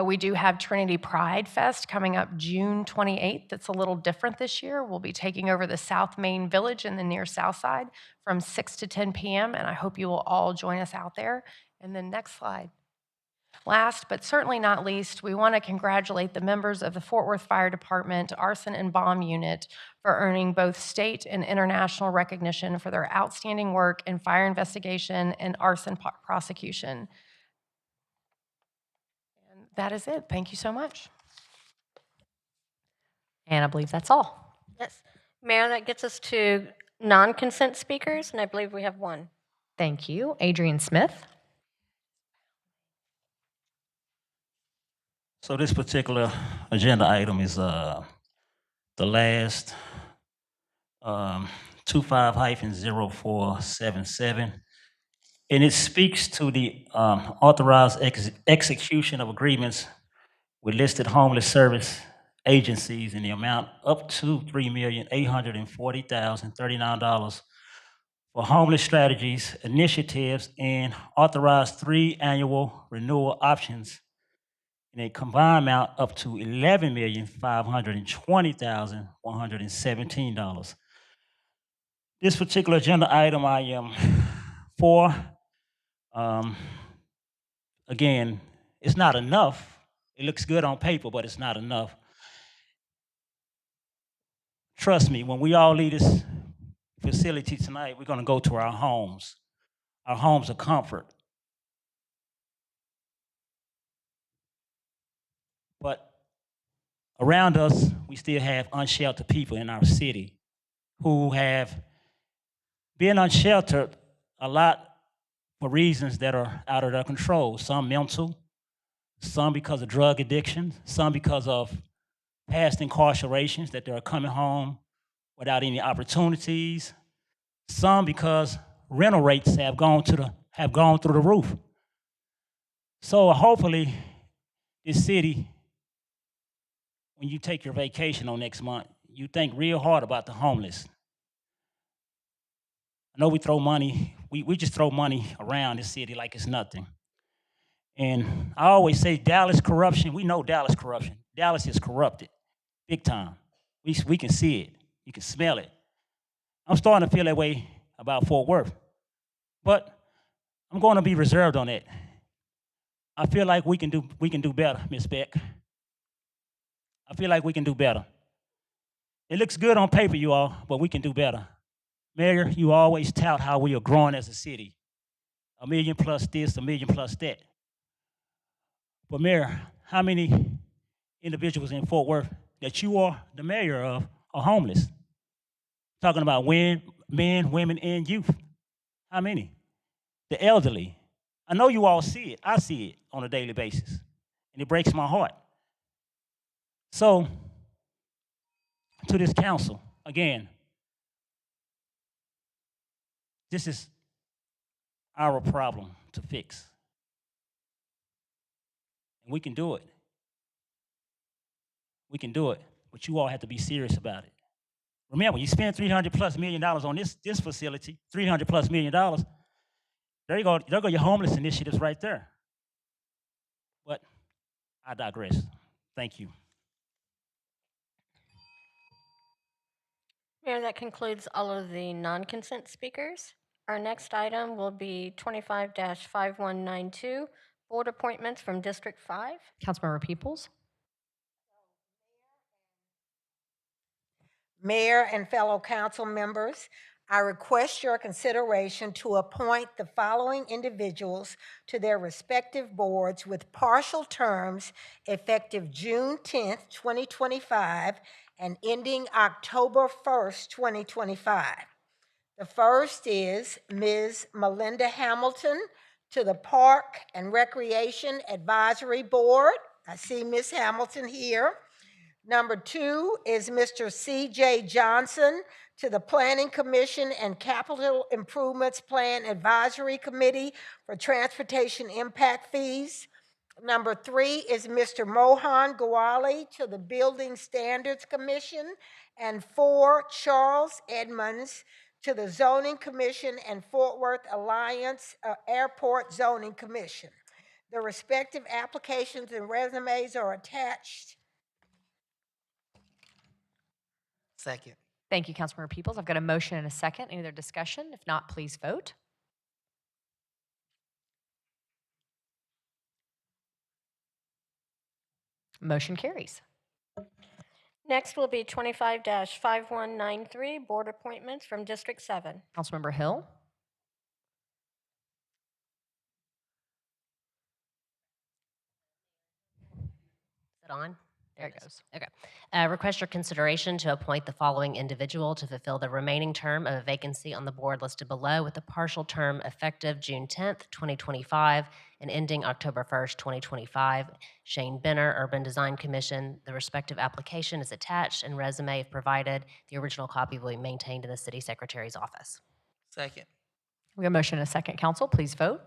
We do have Trinity Pride Fest coming up June 28th. It's a little different this year. We'll be taking over the South Main Village in the near South Side from 6 to 10 p.m., and I hope you will all join us out there. And then next slide. Last, but certainly not least, we want to congratulate the members of the Fort Worth Fire Department Arson and Bomb Unit for earning both state and international recognition for their outstanding work in fire investigation and arson prosecution. That is it. Thank you so much. And I believe that's all. Yes. Mayor, that gets us to non-consent speakers, and I believe we have one. Thank you. Adrian Smith. So this particular agenda item is the last 25-0477, and it speaks to the authorized execution of agreements with listed homeless service agencies in the amount up to $3,840,039 for homeless strategies, initiatives, and authorized 3 annual renewal options in a combined amount up to $11,520,117. This particular agenda item I am for. Again, it's not enough. It looks good on paper, but it's not enough. Trust me, when we all leave this facility tonight, we're going to go to our homes of comfort. But around us, we still have unsheltered people in our city who have been unsheltered a lot for reasons that are out of their control. Some mental, some because of drug addiction, some because of past incarcerations that they're coming home without any opportunities, some because rental rates have gone through the roof. So hopefully, this city, when you take your vacation on next month, you think real hard about the homeless. I know we throw money, we just throw money around this city like it's nothing. And I always say Dallas corruption, we know Dallas corruption. Dallas is corrupted, big time. We can see it, you can smell it. I'm starting to feel that way about Fort Worth. But I'm going to be reserved on that. I feel like we can do better, Ms. Beck. I feel like we can do better. It looks good on paper, you all, but we can do better. Mayor, you always tout how we are growing as a city. 1 million plus this, 1 million plus that. But Mayor, how many individuals in Fort Worth that you are the mayor of are homeless? Talking about men, women, and youth. How many? The elderly. I know you all see it. I see it on a daily basis. And it breaks my heart. So, to this council, again, this is our problem to fix. And we can do it. We can do it, but you all have to be serious about it. Remember, you spend $300+ million on this facility, $300+ million. There you go your homeless initiatives right there. But I digress. Thank you. Mayor, that concludes all of the non-consent speakers. Our next item will be 25-5192, board appointments from District 5. Councilmember Peoples. Mayor and fellow council members, I request your consideration to appoint the following individuals to their respective boards with partial terms effective June 10th, 2025, and ending October 1st, 2025. The first is Ms. Melinda Hamilton to the Park and Recreation Advisory Board. I see Ms. Hamilton here. Number 2 is Mr. C.J. Johnson to the Planning Commission and Capital Improvements Plan Advisory Committee for Transportation Impact Fees. Number 3 is Mr. Mohan Gowali to the Building Standards Commission. And 4, Charles Edmonds to the Zoning Commission and Fort Worth Alliance Airport Zoning Commission. The respective applications and resumes are attached. Second. Thank you, Councilmember Peoples. I've got a motion and a second. Any other discussion? If not, please vote. Motion carries. Next will be 25-5193, board appointments from District 7. Councilmember Hill. Is it on? There it goes. Okay. Request your consideration to appoint the following individual to fulfill the remaining term of a vacancy on the board listed below with a partial term effective June 10th, 2025 and ending October 1st, 2025. Shane Benner, Urban Design Commission. The respective application is attached and resume if provided. The original copy will be maintained in the city secretary's office. Second. We have a motion and a second. Council, please vote.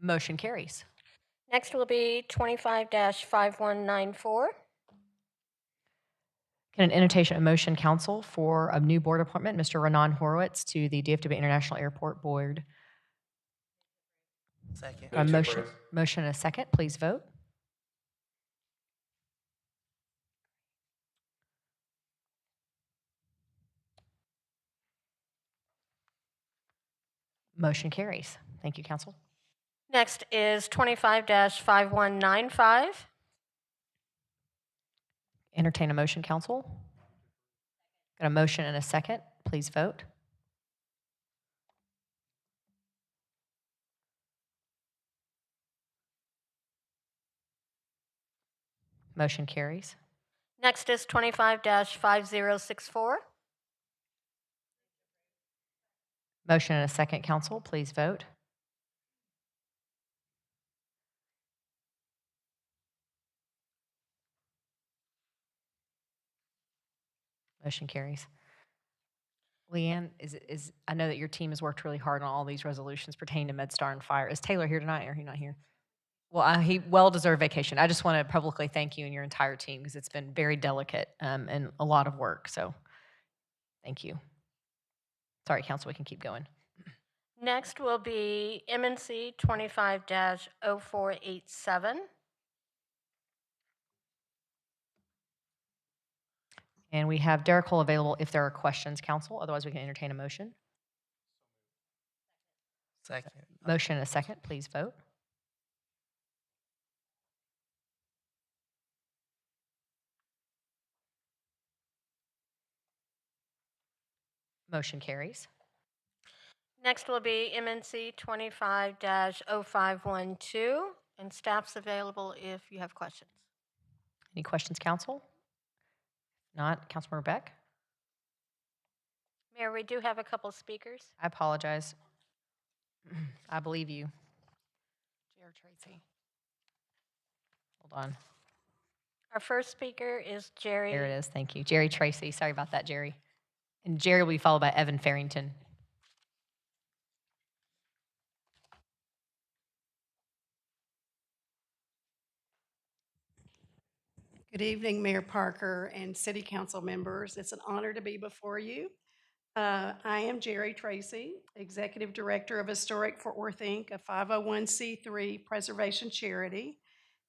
Motion carries. Next will be 25-5194. Can an entertain a motion, council, for a new board appointment, Mr. Renan Horowitz, to the DFW International Airport Board? Second. A motion and a second. Please vote. Motion carries. Thank you, council. Next is 25-5195. Entertain a motion, council. Got a motion and a second. Please vote. Motion carries. Next is 25-5064. Motion and a second, council. Please vote. Motion carries. Leanne, I know that your team has worked really hard on all these resolutions pertaining to MedStar and fire. Is Taylor here tonight, or is he not here? Well, he well-deserved vacation. I just want to publicly thank you and your entire team because it's been very delicate and a lot of work. So thank you. Sorry, council, we can keep going. Next will be MNC 25-0487. And we have Derek Hull available if there are questions, council. Otherwise, we can entertain a motion. Second. Motion and a second. Please vote. Motion carries. Next will be MNC 25-0512, and staff's available if you have questions. Any questions, council? Not. Councilmember Beck? Mayor, we do have a couple speakers. I apologize. I believe you. Chair Tracy. Hold on. Our first speaker is Jerry. There it is. Thank you. Jerry Tracy. Sorry about that, Jerry. And Jerry will be followed by Evan Farrington. Good evening, Mayor Parker and City Council members. It's an honor to be before you. I am Jerry Tracy, Executive Director of Historic Fort Worth, Inc., a 501c3 preservation charity.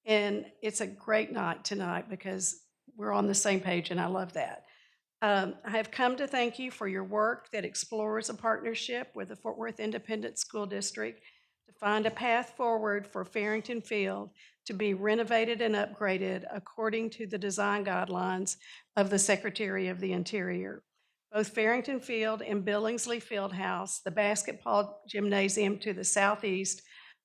And it's a great night tonight because we're on the same page, and I love that. I have come to thank you for your work that explores a partnership with the Fort Worth Independent School District to find a path forward for Farrington Field to be renovated and upgraded according to the design guidelines of the Secretary of the Interior. Both Farrington Field and Billingsley Fieldhouse, the basketball gymnasium to the southeast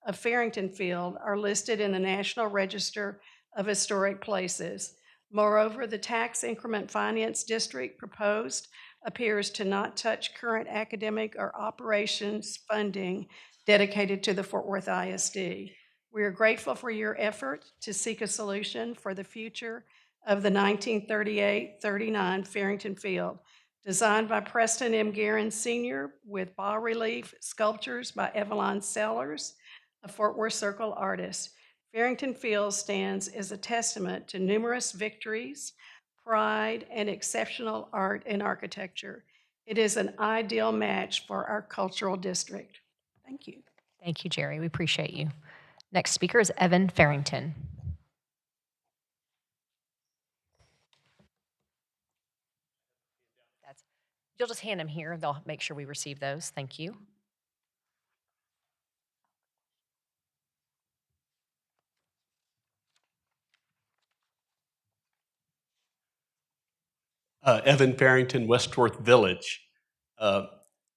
of Farrington Field, are listed in the National Register of Historic Places. Moreover, the tax increment finance district proposed appears to not touch current academic or operations funding dedicated to the Fort Worth ISD. We are grateful for your effort to seek a solution for the future of the 1938-39 Farrington Field, designed by Preston M. Guerin Sr. with bas-relief sculptures by Evelyn Sellers, a Fort Worth Circle artist. Farrington Field stands as a testament to numerous victories, pride, and exceptional art and architecture. It is an ideal match for our cultural district. Thank you. Thank you, Jerry. We appreciate you. Next speaker is Evan Farrington. You'll just hand them here. They'll make sure we receive those. Thank you. Evan Farrington, Westworth Village.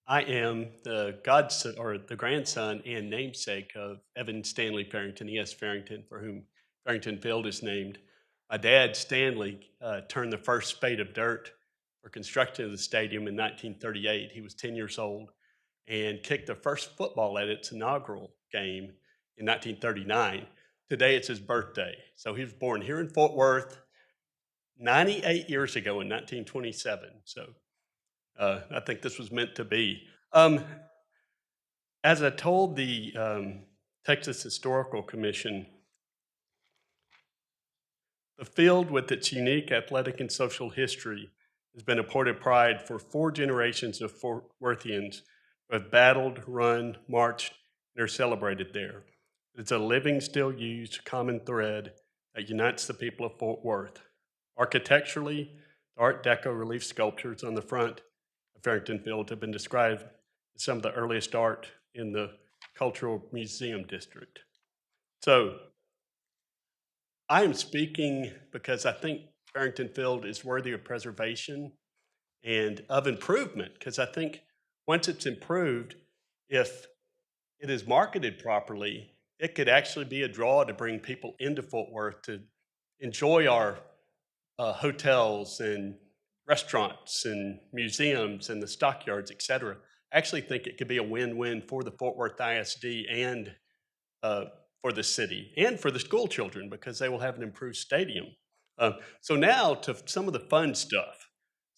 I am the godson or the grandson and namesake of Evan Stanley Farrington, E.S. Farrington, for whom Farrington Field is named. My dad, Stanley, turned the first spade of dirt for construction of the stadium in 1938. He was 10 years old and kicked the first football at its inaugural game in 1939. Today it's his birthday. So he was born here in Fort Worth 98 years ago in 1927. So I think this was meant to be. As I told the Texas Historical Commission, the field with its unique athletic and social history has been a point of pride for 4 generations of Fort Worthians who have battled, run, marched, and are celebrated there. It's a living, still used common thread that unites the people of Fort Worth. Architecturally, the Art Deco relief sculptures on the front of Farrington Field have been described as some of the earliest art in the Cultural Museum District. So I am speaking because I think Farrington Field is worthy of preservation and of improvement, because I think once it's improved, if it is marketed properly, it could actually be a draw to bring people into Fort Worth to enjoy our hotels and restaurants and museums and the stockyards, et cetera. I actually think it could be a win-win for the Fort Worth ISD and for the city and for the school children, because they will have an improved stadium. So now to some of the fun stuff,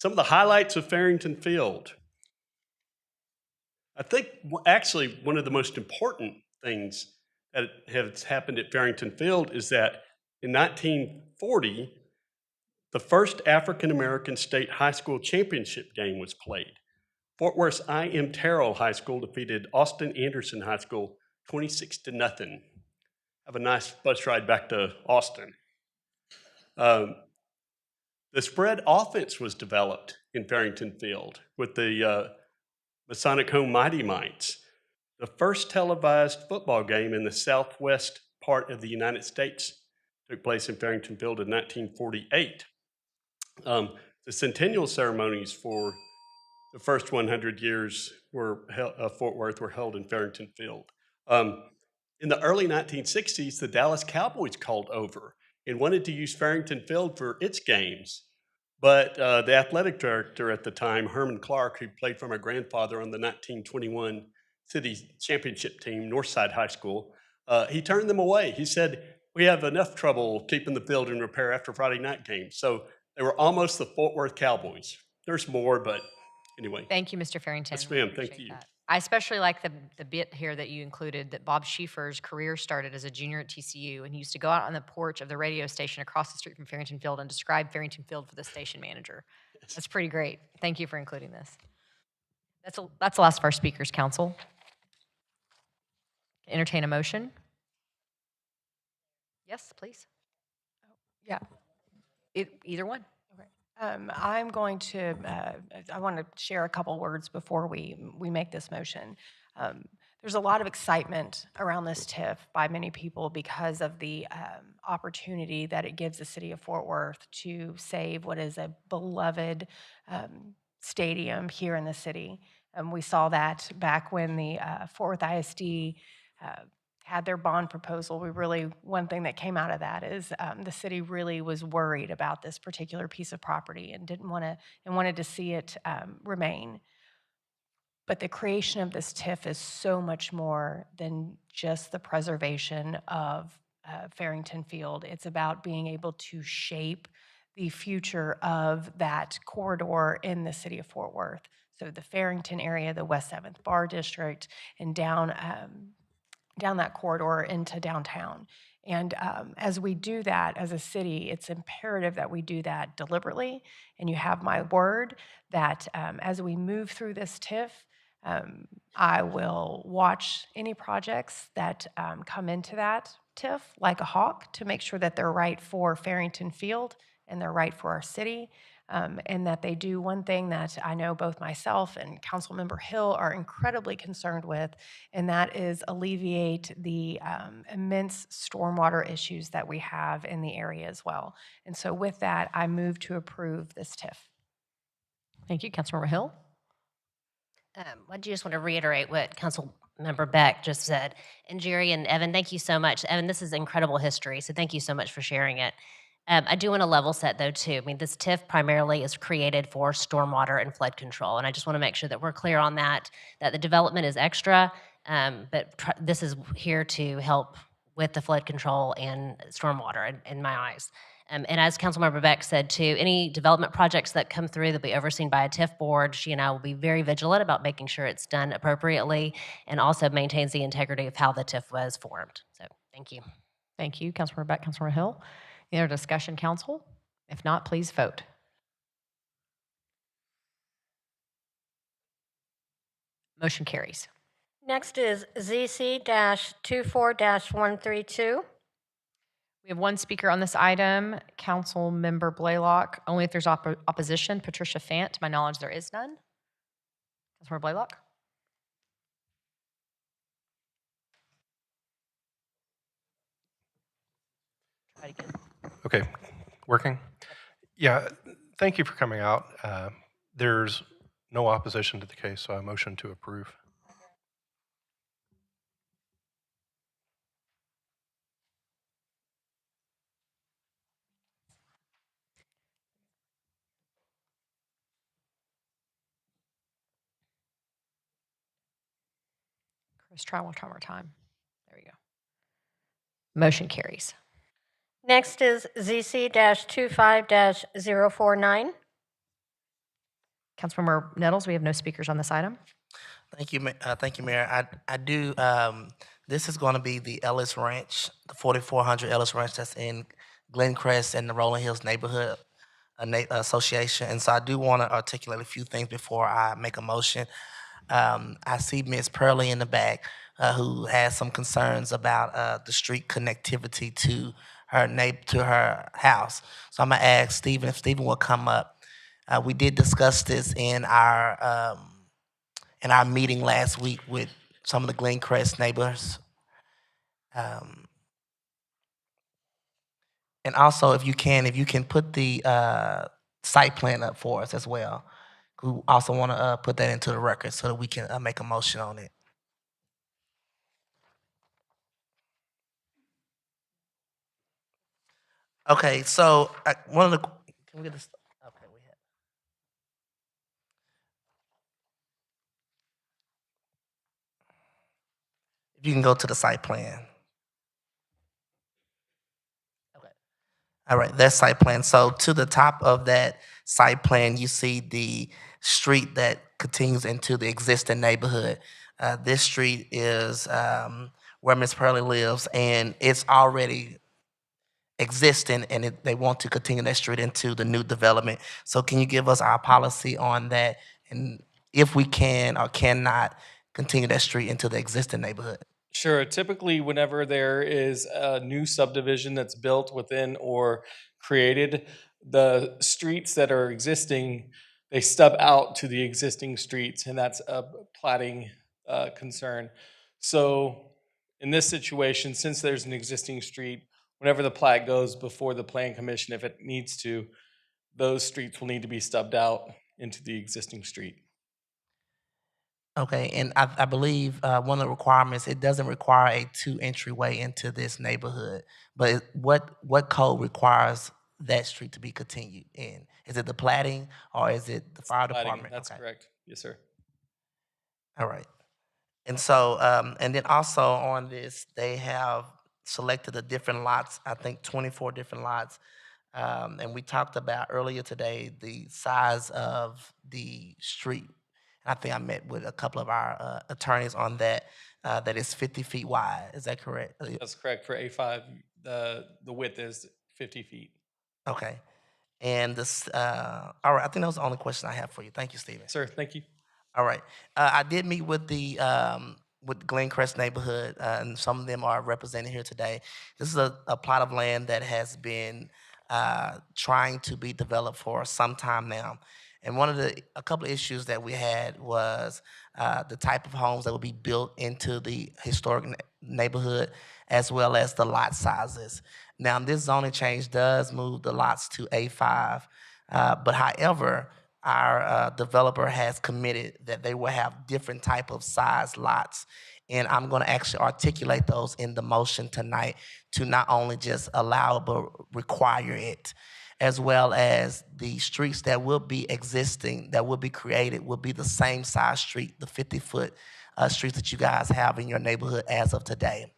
some of the highlights of Farrington Field. I think actually one of the most important things that has happened at Farrington Field is that in 1940, the first African-American state high school championship game was played. Fort Worth's I.M. Terrell High School defeated Austin Anderson High School 26-0. Have a nice bus ride back to Austin. The spread offense was developed in Farrington Field with the Masonic Home Mighty Mites. The first televised football game in the southwest part of the United States took place in Farrington Field in 1948. The centennial ceremonies for the first 100 years of Fort Worth were held in Farrington Field. In the early 1960s, the Dallas Cowboys called over and wanted to use Farrington Field for its games. But the athletic director at the time, Herman Clark, who played for my grandfather on the 1921 city championship team, Northside High School, he turned them away. He said, "We have enough trouble keeping the field in repair after Friday night games." So they were almost the Fort Worth Cowboys. There's more, but anyway. Thank you, Mr. Farrington. Yes, ma'am. Thank you. I especially like the bit here that you included that Bob Schieffer's career started as a junior at TCU, and he used to go out on the porch of the radio station across the street from Farrington Field and describe Farrington Field for the station manager. That's pretty great. Thank you for including this. That's the last of our speakers, Council. Entertain a motion. Yes, please. Yeah. Either one. I'm going to, I want to share a couple words before we make this motion. There's a lot of excitement around this TIF by many people because of the opportunity that it gives the city of Fort Worth to save what is a beloved stadium here in the city. We saw that back when the Fort Worth ISD had their bond proposal. One thing that came out of that is the city really was worried about this particular piece of property and wanted to see it remain. But the creation of this TIF is so much more than just the preservation of Farrington Field. It's about being able to shape the future of that corridor in the city of Fort Worth. So the Farrington area, the West 7th Bar District, and down that corridor into downtown. And as we do that as a city, it's imperative that we do that deliberately. And you have my word that as we move through this TIF, I will watch any projects that come into that TIF like a hawk to make sure that they're right for Farrington Field and they're right for our city. And that they do one thing that I know both myself and Councilmember Hill are incredibly concerned with, and that is alleviate the immense stormwater issues that we have in the area as well. And so with that, I move to approve this TIF. Thank you, Councilmember Hill. I just want to reiterate what Councilmember Beck just said. And Jerry and Evan, thank you so much. Evan, this is incredible history, so thank you so much for sharing it. I do want to level set, though, too. I mean, this TIF primarily is created for stormwater and flood control, and I just want to make sure that we're clear on that, that the development is extra, but this is here to help with the flood control and stormwater, in my eyes. And as Councilmember Beck said too, any development projects that come through that'll be overseen by a TIF board, she and I will be very vigilant about making sure it's done appropriately and also maintains the integrity of how the TIF was formed. So thank you. Thank you, Councilmember Beck, Councilmember Hill. Any other discussion, council? If not, please vote. Motion carries. Next is ZC-24-132. We have one speaker on this item, Councilmember Blaylock. Only if there's opposition, Patricia Fant. To my knowledge, there is none. Councilmember Blaylock. Try again. Okay, working? Yeah, thank you for coming out. There's no opposition to the case, so I motion to approve. Chris, try one more time. There we go. Motion carries. Next is ZC-25-049. Councilmember Nettles, we have no speakers on this item. Thank you, Mayor. I do. This is going to be the Ellis Ranch, the 4400 Ellis Ranch that's in Glencrest and the Rolling Hills Neighborhood Association. And so I do want to articulate a few things before I make a motion. I see Ms. Pearlie in the back who has some concerns about the street connectivity to her house. So I'm gonna ask Stephen if Stephen will come up. We did discuss this in our meeting last week with some of the Glencrest neighbors. And also, if you can put the site plan up for us as well. We also want to put that into the record so that we can make a motion on it. Okay, so one of the can we get this? Okay, we have. If you can go to the site plan. Okay. All right, that's site plan. So to the top of that site plan, you see the street that continues into the existing neighborhood. This street is where Ms. Pearlie lives, and it's already existing, and they want to continue that street into the new development. So can you give us our policy on that, and if we can or cannot continue that street into the existing neighborhood? Sure. Typically, whenever there is a new subdivision that's built within or created, the streets that are existing, they stub out to the existing streets, and that's a platting concern. So in this situation, since there's an existing street, whenever the plat goes before the plan commission, if it needs to, those streets will need to be stubbed out into the existing street. Okay, and I believe one of the requirements, it doesn't require a 2 entryway into this neighborhood, but what code requires that street to be continued in? Is it the platting or is it the fire department? That's correct. Yes, sir. All right. And so, and then also on this, they have selected the different lots, I think 24 different lots. And we talked about earlier today the size of the street. I think I met with a couple of our attorneys on that, that is 50 feet wide. Is that correct? That's correct. For A5, the width is 50 feet. Okay. And this, all right, I think that was the only question I have for you. Thank you, Stephen. Sir, thank you. All right. I did meet with the Glencrest neighborhood, and some of them are represented here today. This is a plot of land that has been trying to be developed for some time now. And a couple of issues that we had was the type of homes that would be built into the historic neighborhood, as well as the lot sizes. Now, this zoning change does move the lots to A5, but however, our developer has committed that they will have different type of size lots. And I'm going to actually articulate those in the motion tonight to not only just allow but require it, as well as the streets that will be existing, that will be created, will be the same size street, the 50-foot streets that you guys have in your neighborhood as of today.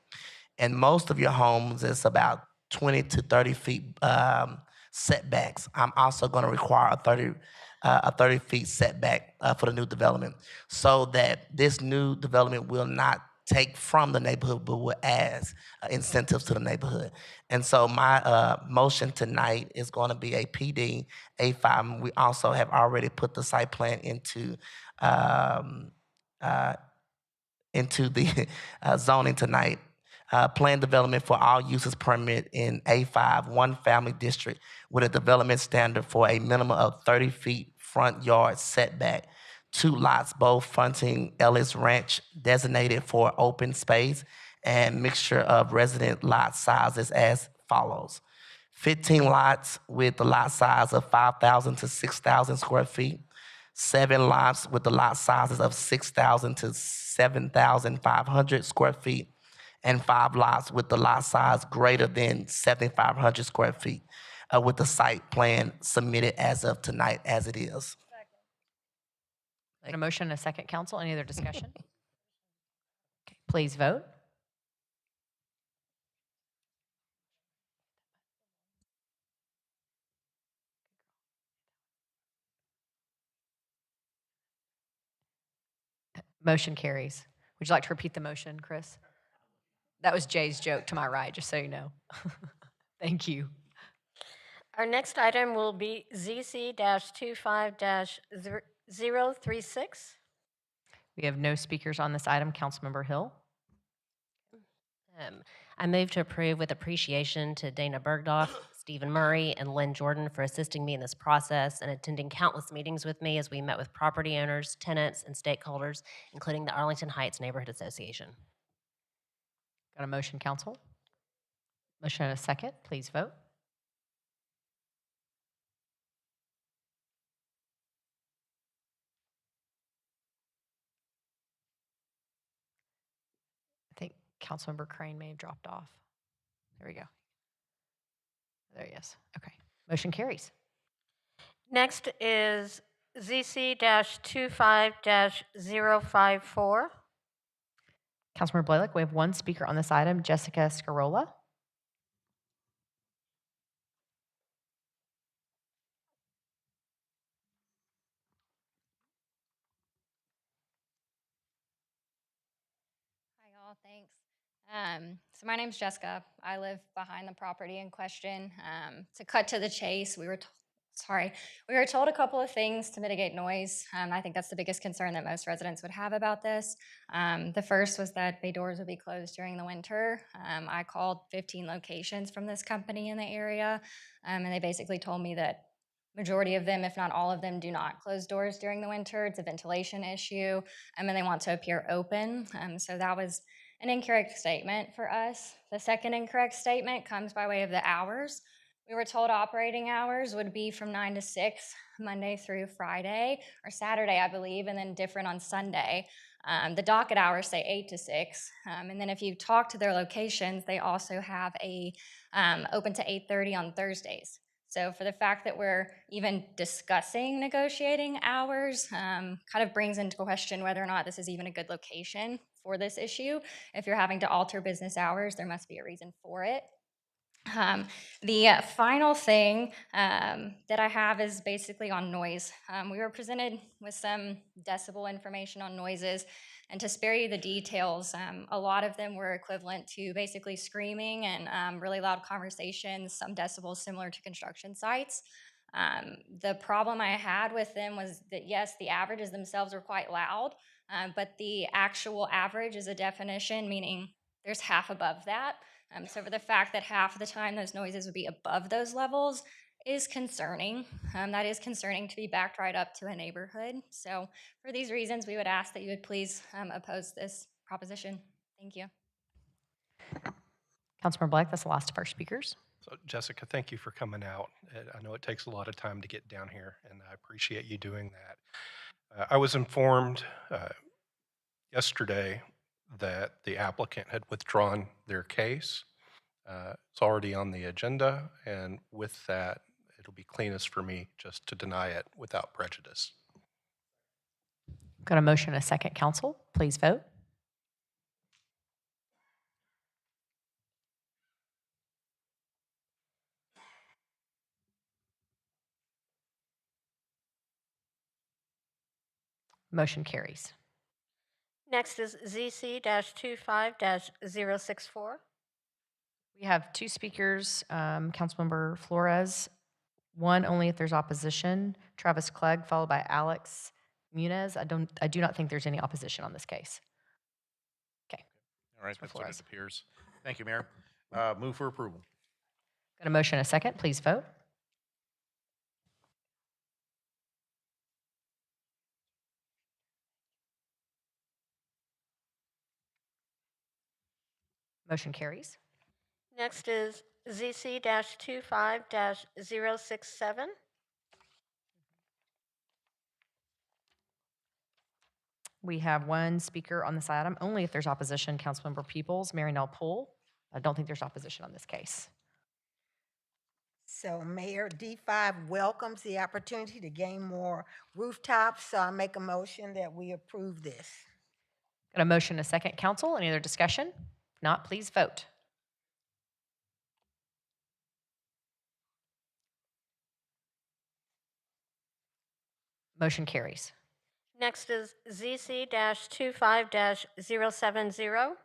And most of your homes is about 20 to 30 feet setbacks. I'm also going to require a 30 feet setback for the new development, so that this new development will not take from the neighborhood, but will add incentives to the neighborhood. And so my motion tonight is going to be a PD A5. We also have already put the site plan into the zoning tonight. Plan development for all uses permit in A5, one family district with a development standard for a minimum of 30 feet front yard setback. 2 lots, both fronting Ellis Ranch, designated for open space, and mixture of resident lot sizes as follows. 15 lots with the lot size of 5,000 to 6,000 square feet. 7 lots with the lot sizes of 6,000 to 7,500 square feet, and 5 lots with the lot size greater than 7,500 square feet, with the site plan submitted as of tonight as it is. A motion and a second, council. Any other discussion? Okay, please vote. Motion carries. Would you like to repeat the motion, Chris? That was Jay's joke to my right, just so you know. Thank you. Our next item will be ZC-25-036. We have no speakers on this item. Councilmember Hill. I move to approve with appreciation to Dana Bergdorf, Stephen Murray, and Lynn Jordan for assisting me in this process and attending countless meetings with me as we met with property owners, tenants, and stakeholders, including the Arlington Heights Neighborhood Association. Got a motion, council? Motion and a second. Please vote. I think Councilmember Crane may have dropped off. There we go. There he is. Okay. Motion carries. Next is ZC-25-054. Councilmember Blalock, we have one speaker on this item, Jessica Scarola. Hi, y'all. Thanks. So my name's Jessica. I live behind the property in question. To cut to the chase, we were told a couple of things to mitigate noise. I think that's the biggest concern that most residents would have about this. The first was that bay doors would be closed during the winter. I called 15 locations from this company in the area, and they basically told me that majority of them, if not all of them, do not close doors during the winter. It's a ventilation issue, and they want to appear open. So that was an incorrect statement for us. The second incorrect statement comes by way of the hours. We were told operating hours would be from 9 to 6, Monday through Friday, or Saturday, I believe, and then different on Sunday. The docket hours say 8 to 6. And then if you talk to their locations, they also have a open to 8:30 on Thursdays. So for the fact that we're even discussing negotiating hours kind of brings into question whether or not this is even a good location for this issue. If you're having to alter business hours, there must be a reason for it. The final thing that I have is basically on noise. We were presented with some decibel information on noises, and to spare you the details, a lot of them were equivalent to basically screaming and really loud conversations, some decibels similar to construction sites. The problem I had with them was that, yes, the averages themselves are quite loud, but the actual average is a definition, meaning there's half above that. So for the fact that half of the time those noises would be above those levels is concerning. That is concerning to be backed right up to a neighborhood. So for these reasons, we would ask that you would please oppose this proposition. Thank you. Councilmember Black, that's the last of our speakers. So Jessica, thank you for coming out. I know it takes a lot of time to get down here, and I appreciate you doing that. I was informed yesterday that the applicant had withdrawn their case. It's already on the agenda, and with that, it'll be cleanest for me just to deny it without prejudice. Got a motion and a second, council. Please vote. Motion carries. Next is ZC-25-064. We have two speakers, Councilmember Flores, one only if there's opposition, Travis Clegg, followed by Alex Muniz. I do not think there's any opposition on this case. Okay. All right, that's what Flores. it appears. Thank you, Mayor. Move for approval. Got a motion and a second. Please vote. Motion carries. Next is ZC-25-067. We have one speaker on this item, only if there's opposition, Councilmember Peoples, Mary Nell Poole. I don't think there's opposition on this case. So Mayor, D5 welcomes the opportunity to gain more rooftops, so I make a motion that we approve this. Got a motion and a second, council. Any other discussion? If not, please vote. Motion carries. Next is ZC-25-070.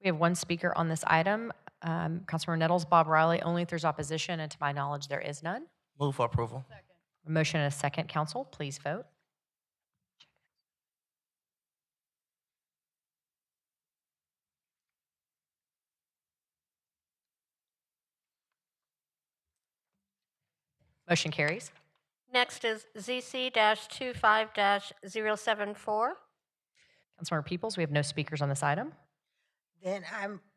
We have one speaker on this item, Councilmember Nettles, Bob Riley, only if there's opposition, and to my knowledge, there is none. Move for approval. A motion and a second, council. Please vote. Motion carries. Next is ZC-25-074. Councilmember Peoples, we have no speakers on this item. Then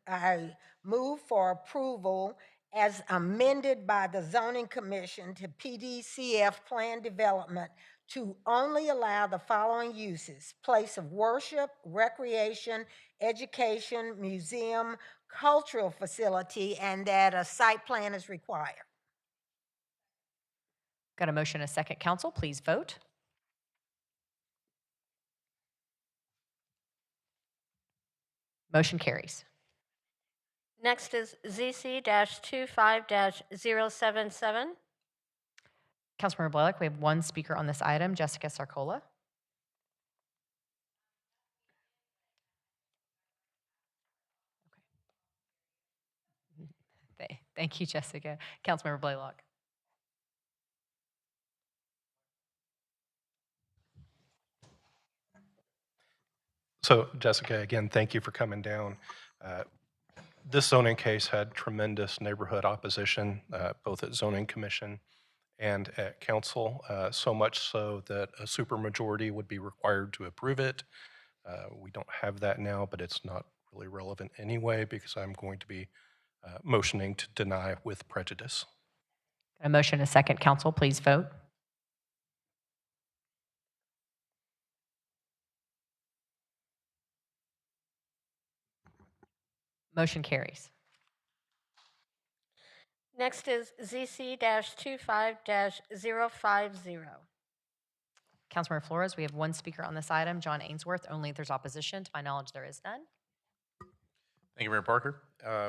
I move for approval as amended by the Zoning Commission to PDCF plan development to only allow the following uses: place of worship, recreation, education, museum, cultural facility, and that a site plan is required. Got a motion and a second, council. Please vote. Motion carries. Next is ZC-25-077. Councilmember Blaylock, we have one speaker on this item, Jessica Sarcola. Okay. Thank you, Jessica. Councilmember Blaylock. So Jessica, again, thank you for coming down. This zoning case had tremendous neighborhood opposition, both at zoning commission and at council, so much so that a supermajority would be required to approve it. We don't have that now, but it's not really relevant anyway because I'm going to be motioning to deny with prejudice. A motion and a second, council. Please vote. Motion carries. Next is ZC-25-050. Councilmember Flores, we have one speaker on this item, John Ainsworth, only if there's opposition. To my knowledge, there is none. Thank you, Mayor Parker.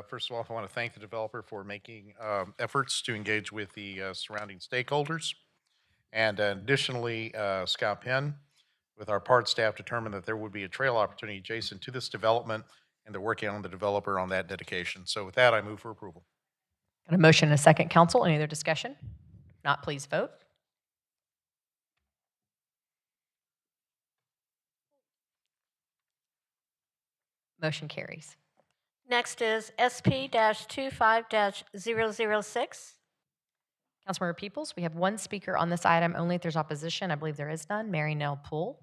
First of all, I want to thank the developer for making efforts to engage with the surrounding stakeholders. And additionally, Scott Penn, with our part staff, determined that there would be a trail opportunity adjacent to this development, and they're working on the developer on that dedication. So with that, I move for approval. Got a motion and a second, council. Any other discussion? If not, please vote. Motion carries. Next is SP-25-006. Councilmember Peoples, we have one speaker on this item, only if there's opposition. I believe there is none. Mary Nell Poole.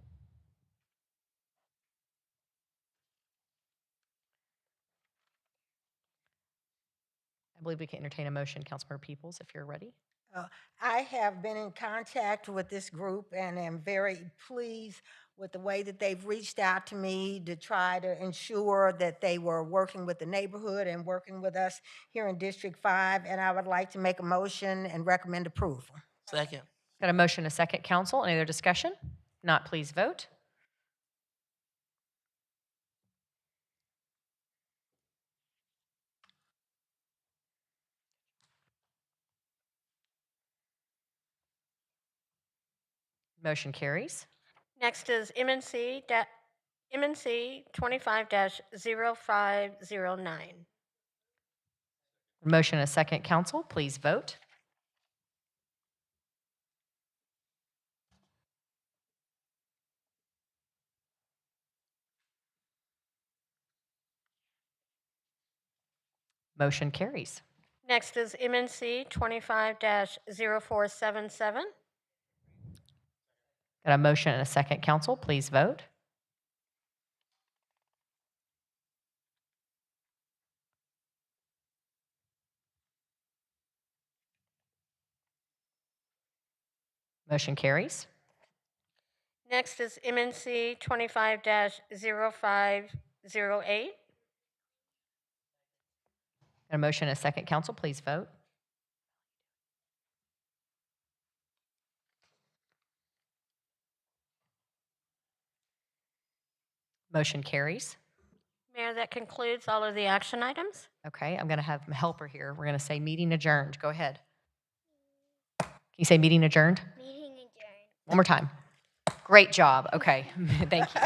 I believe we can entertain a motion, Councilmember Peoples, if you're ready. I have been in contact with this group and am very pleased with the way that they've reached out to me to try to ensure that they were working with the neighborhood and working with us here in District 5. And I would like to make a motion and recommend approval. Second. Got a motion, a second, council. Any other discussion? Not, please vote. Motion carries. Next is MNC 25-0509. Motion, a second, council. Please vote. Motion carries. Next is MNC 25-0477. Got a motion and a second, council. Please vote. Motion carries. Next is MNC 25-0508. Got a motion and a second, council. Please vote. Motion carries. Mayor, that concludes all of the action items. Okay, I'm going to have a helper here. We're going to say meeting adjourned. Go ahead. Can you say meeting adjourned? Meeting adjourned. One more time. Great job. Okay, thank you.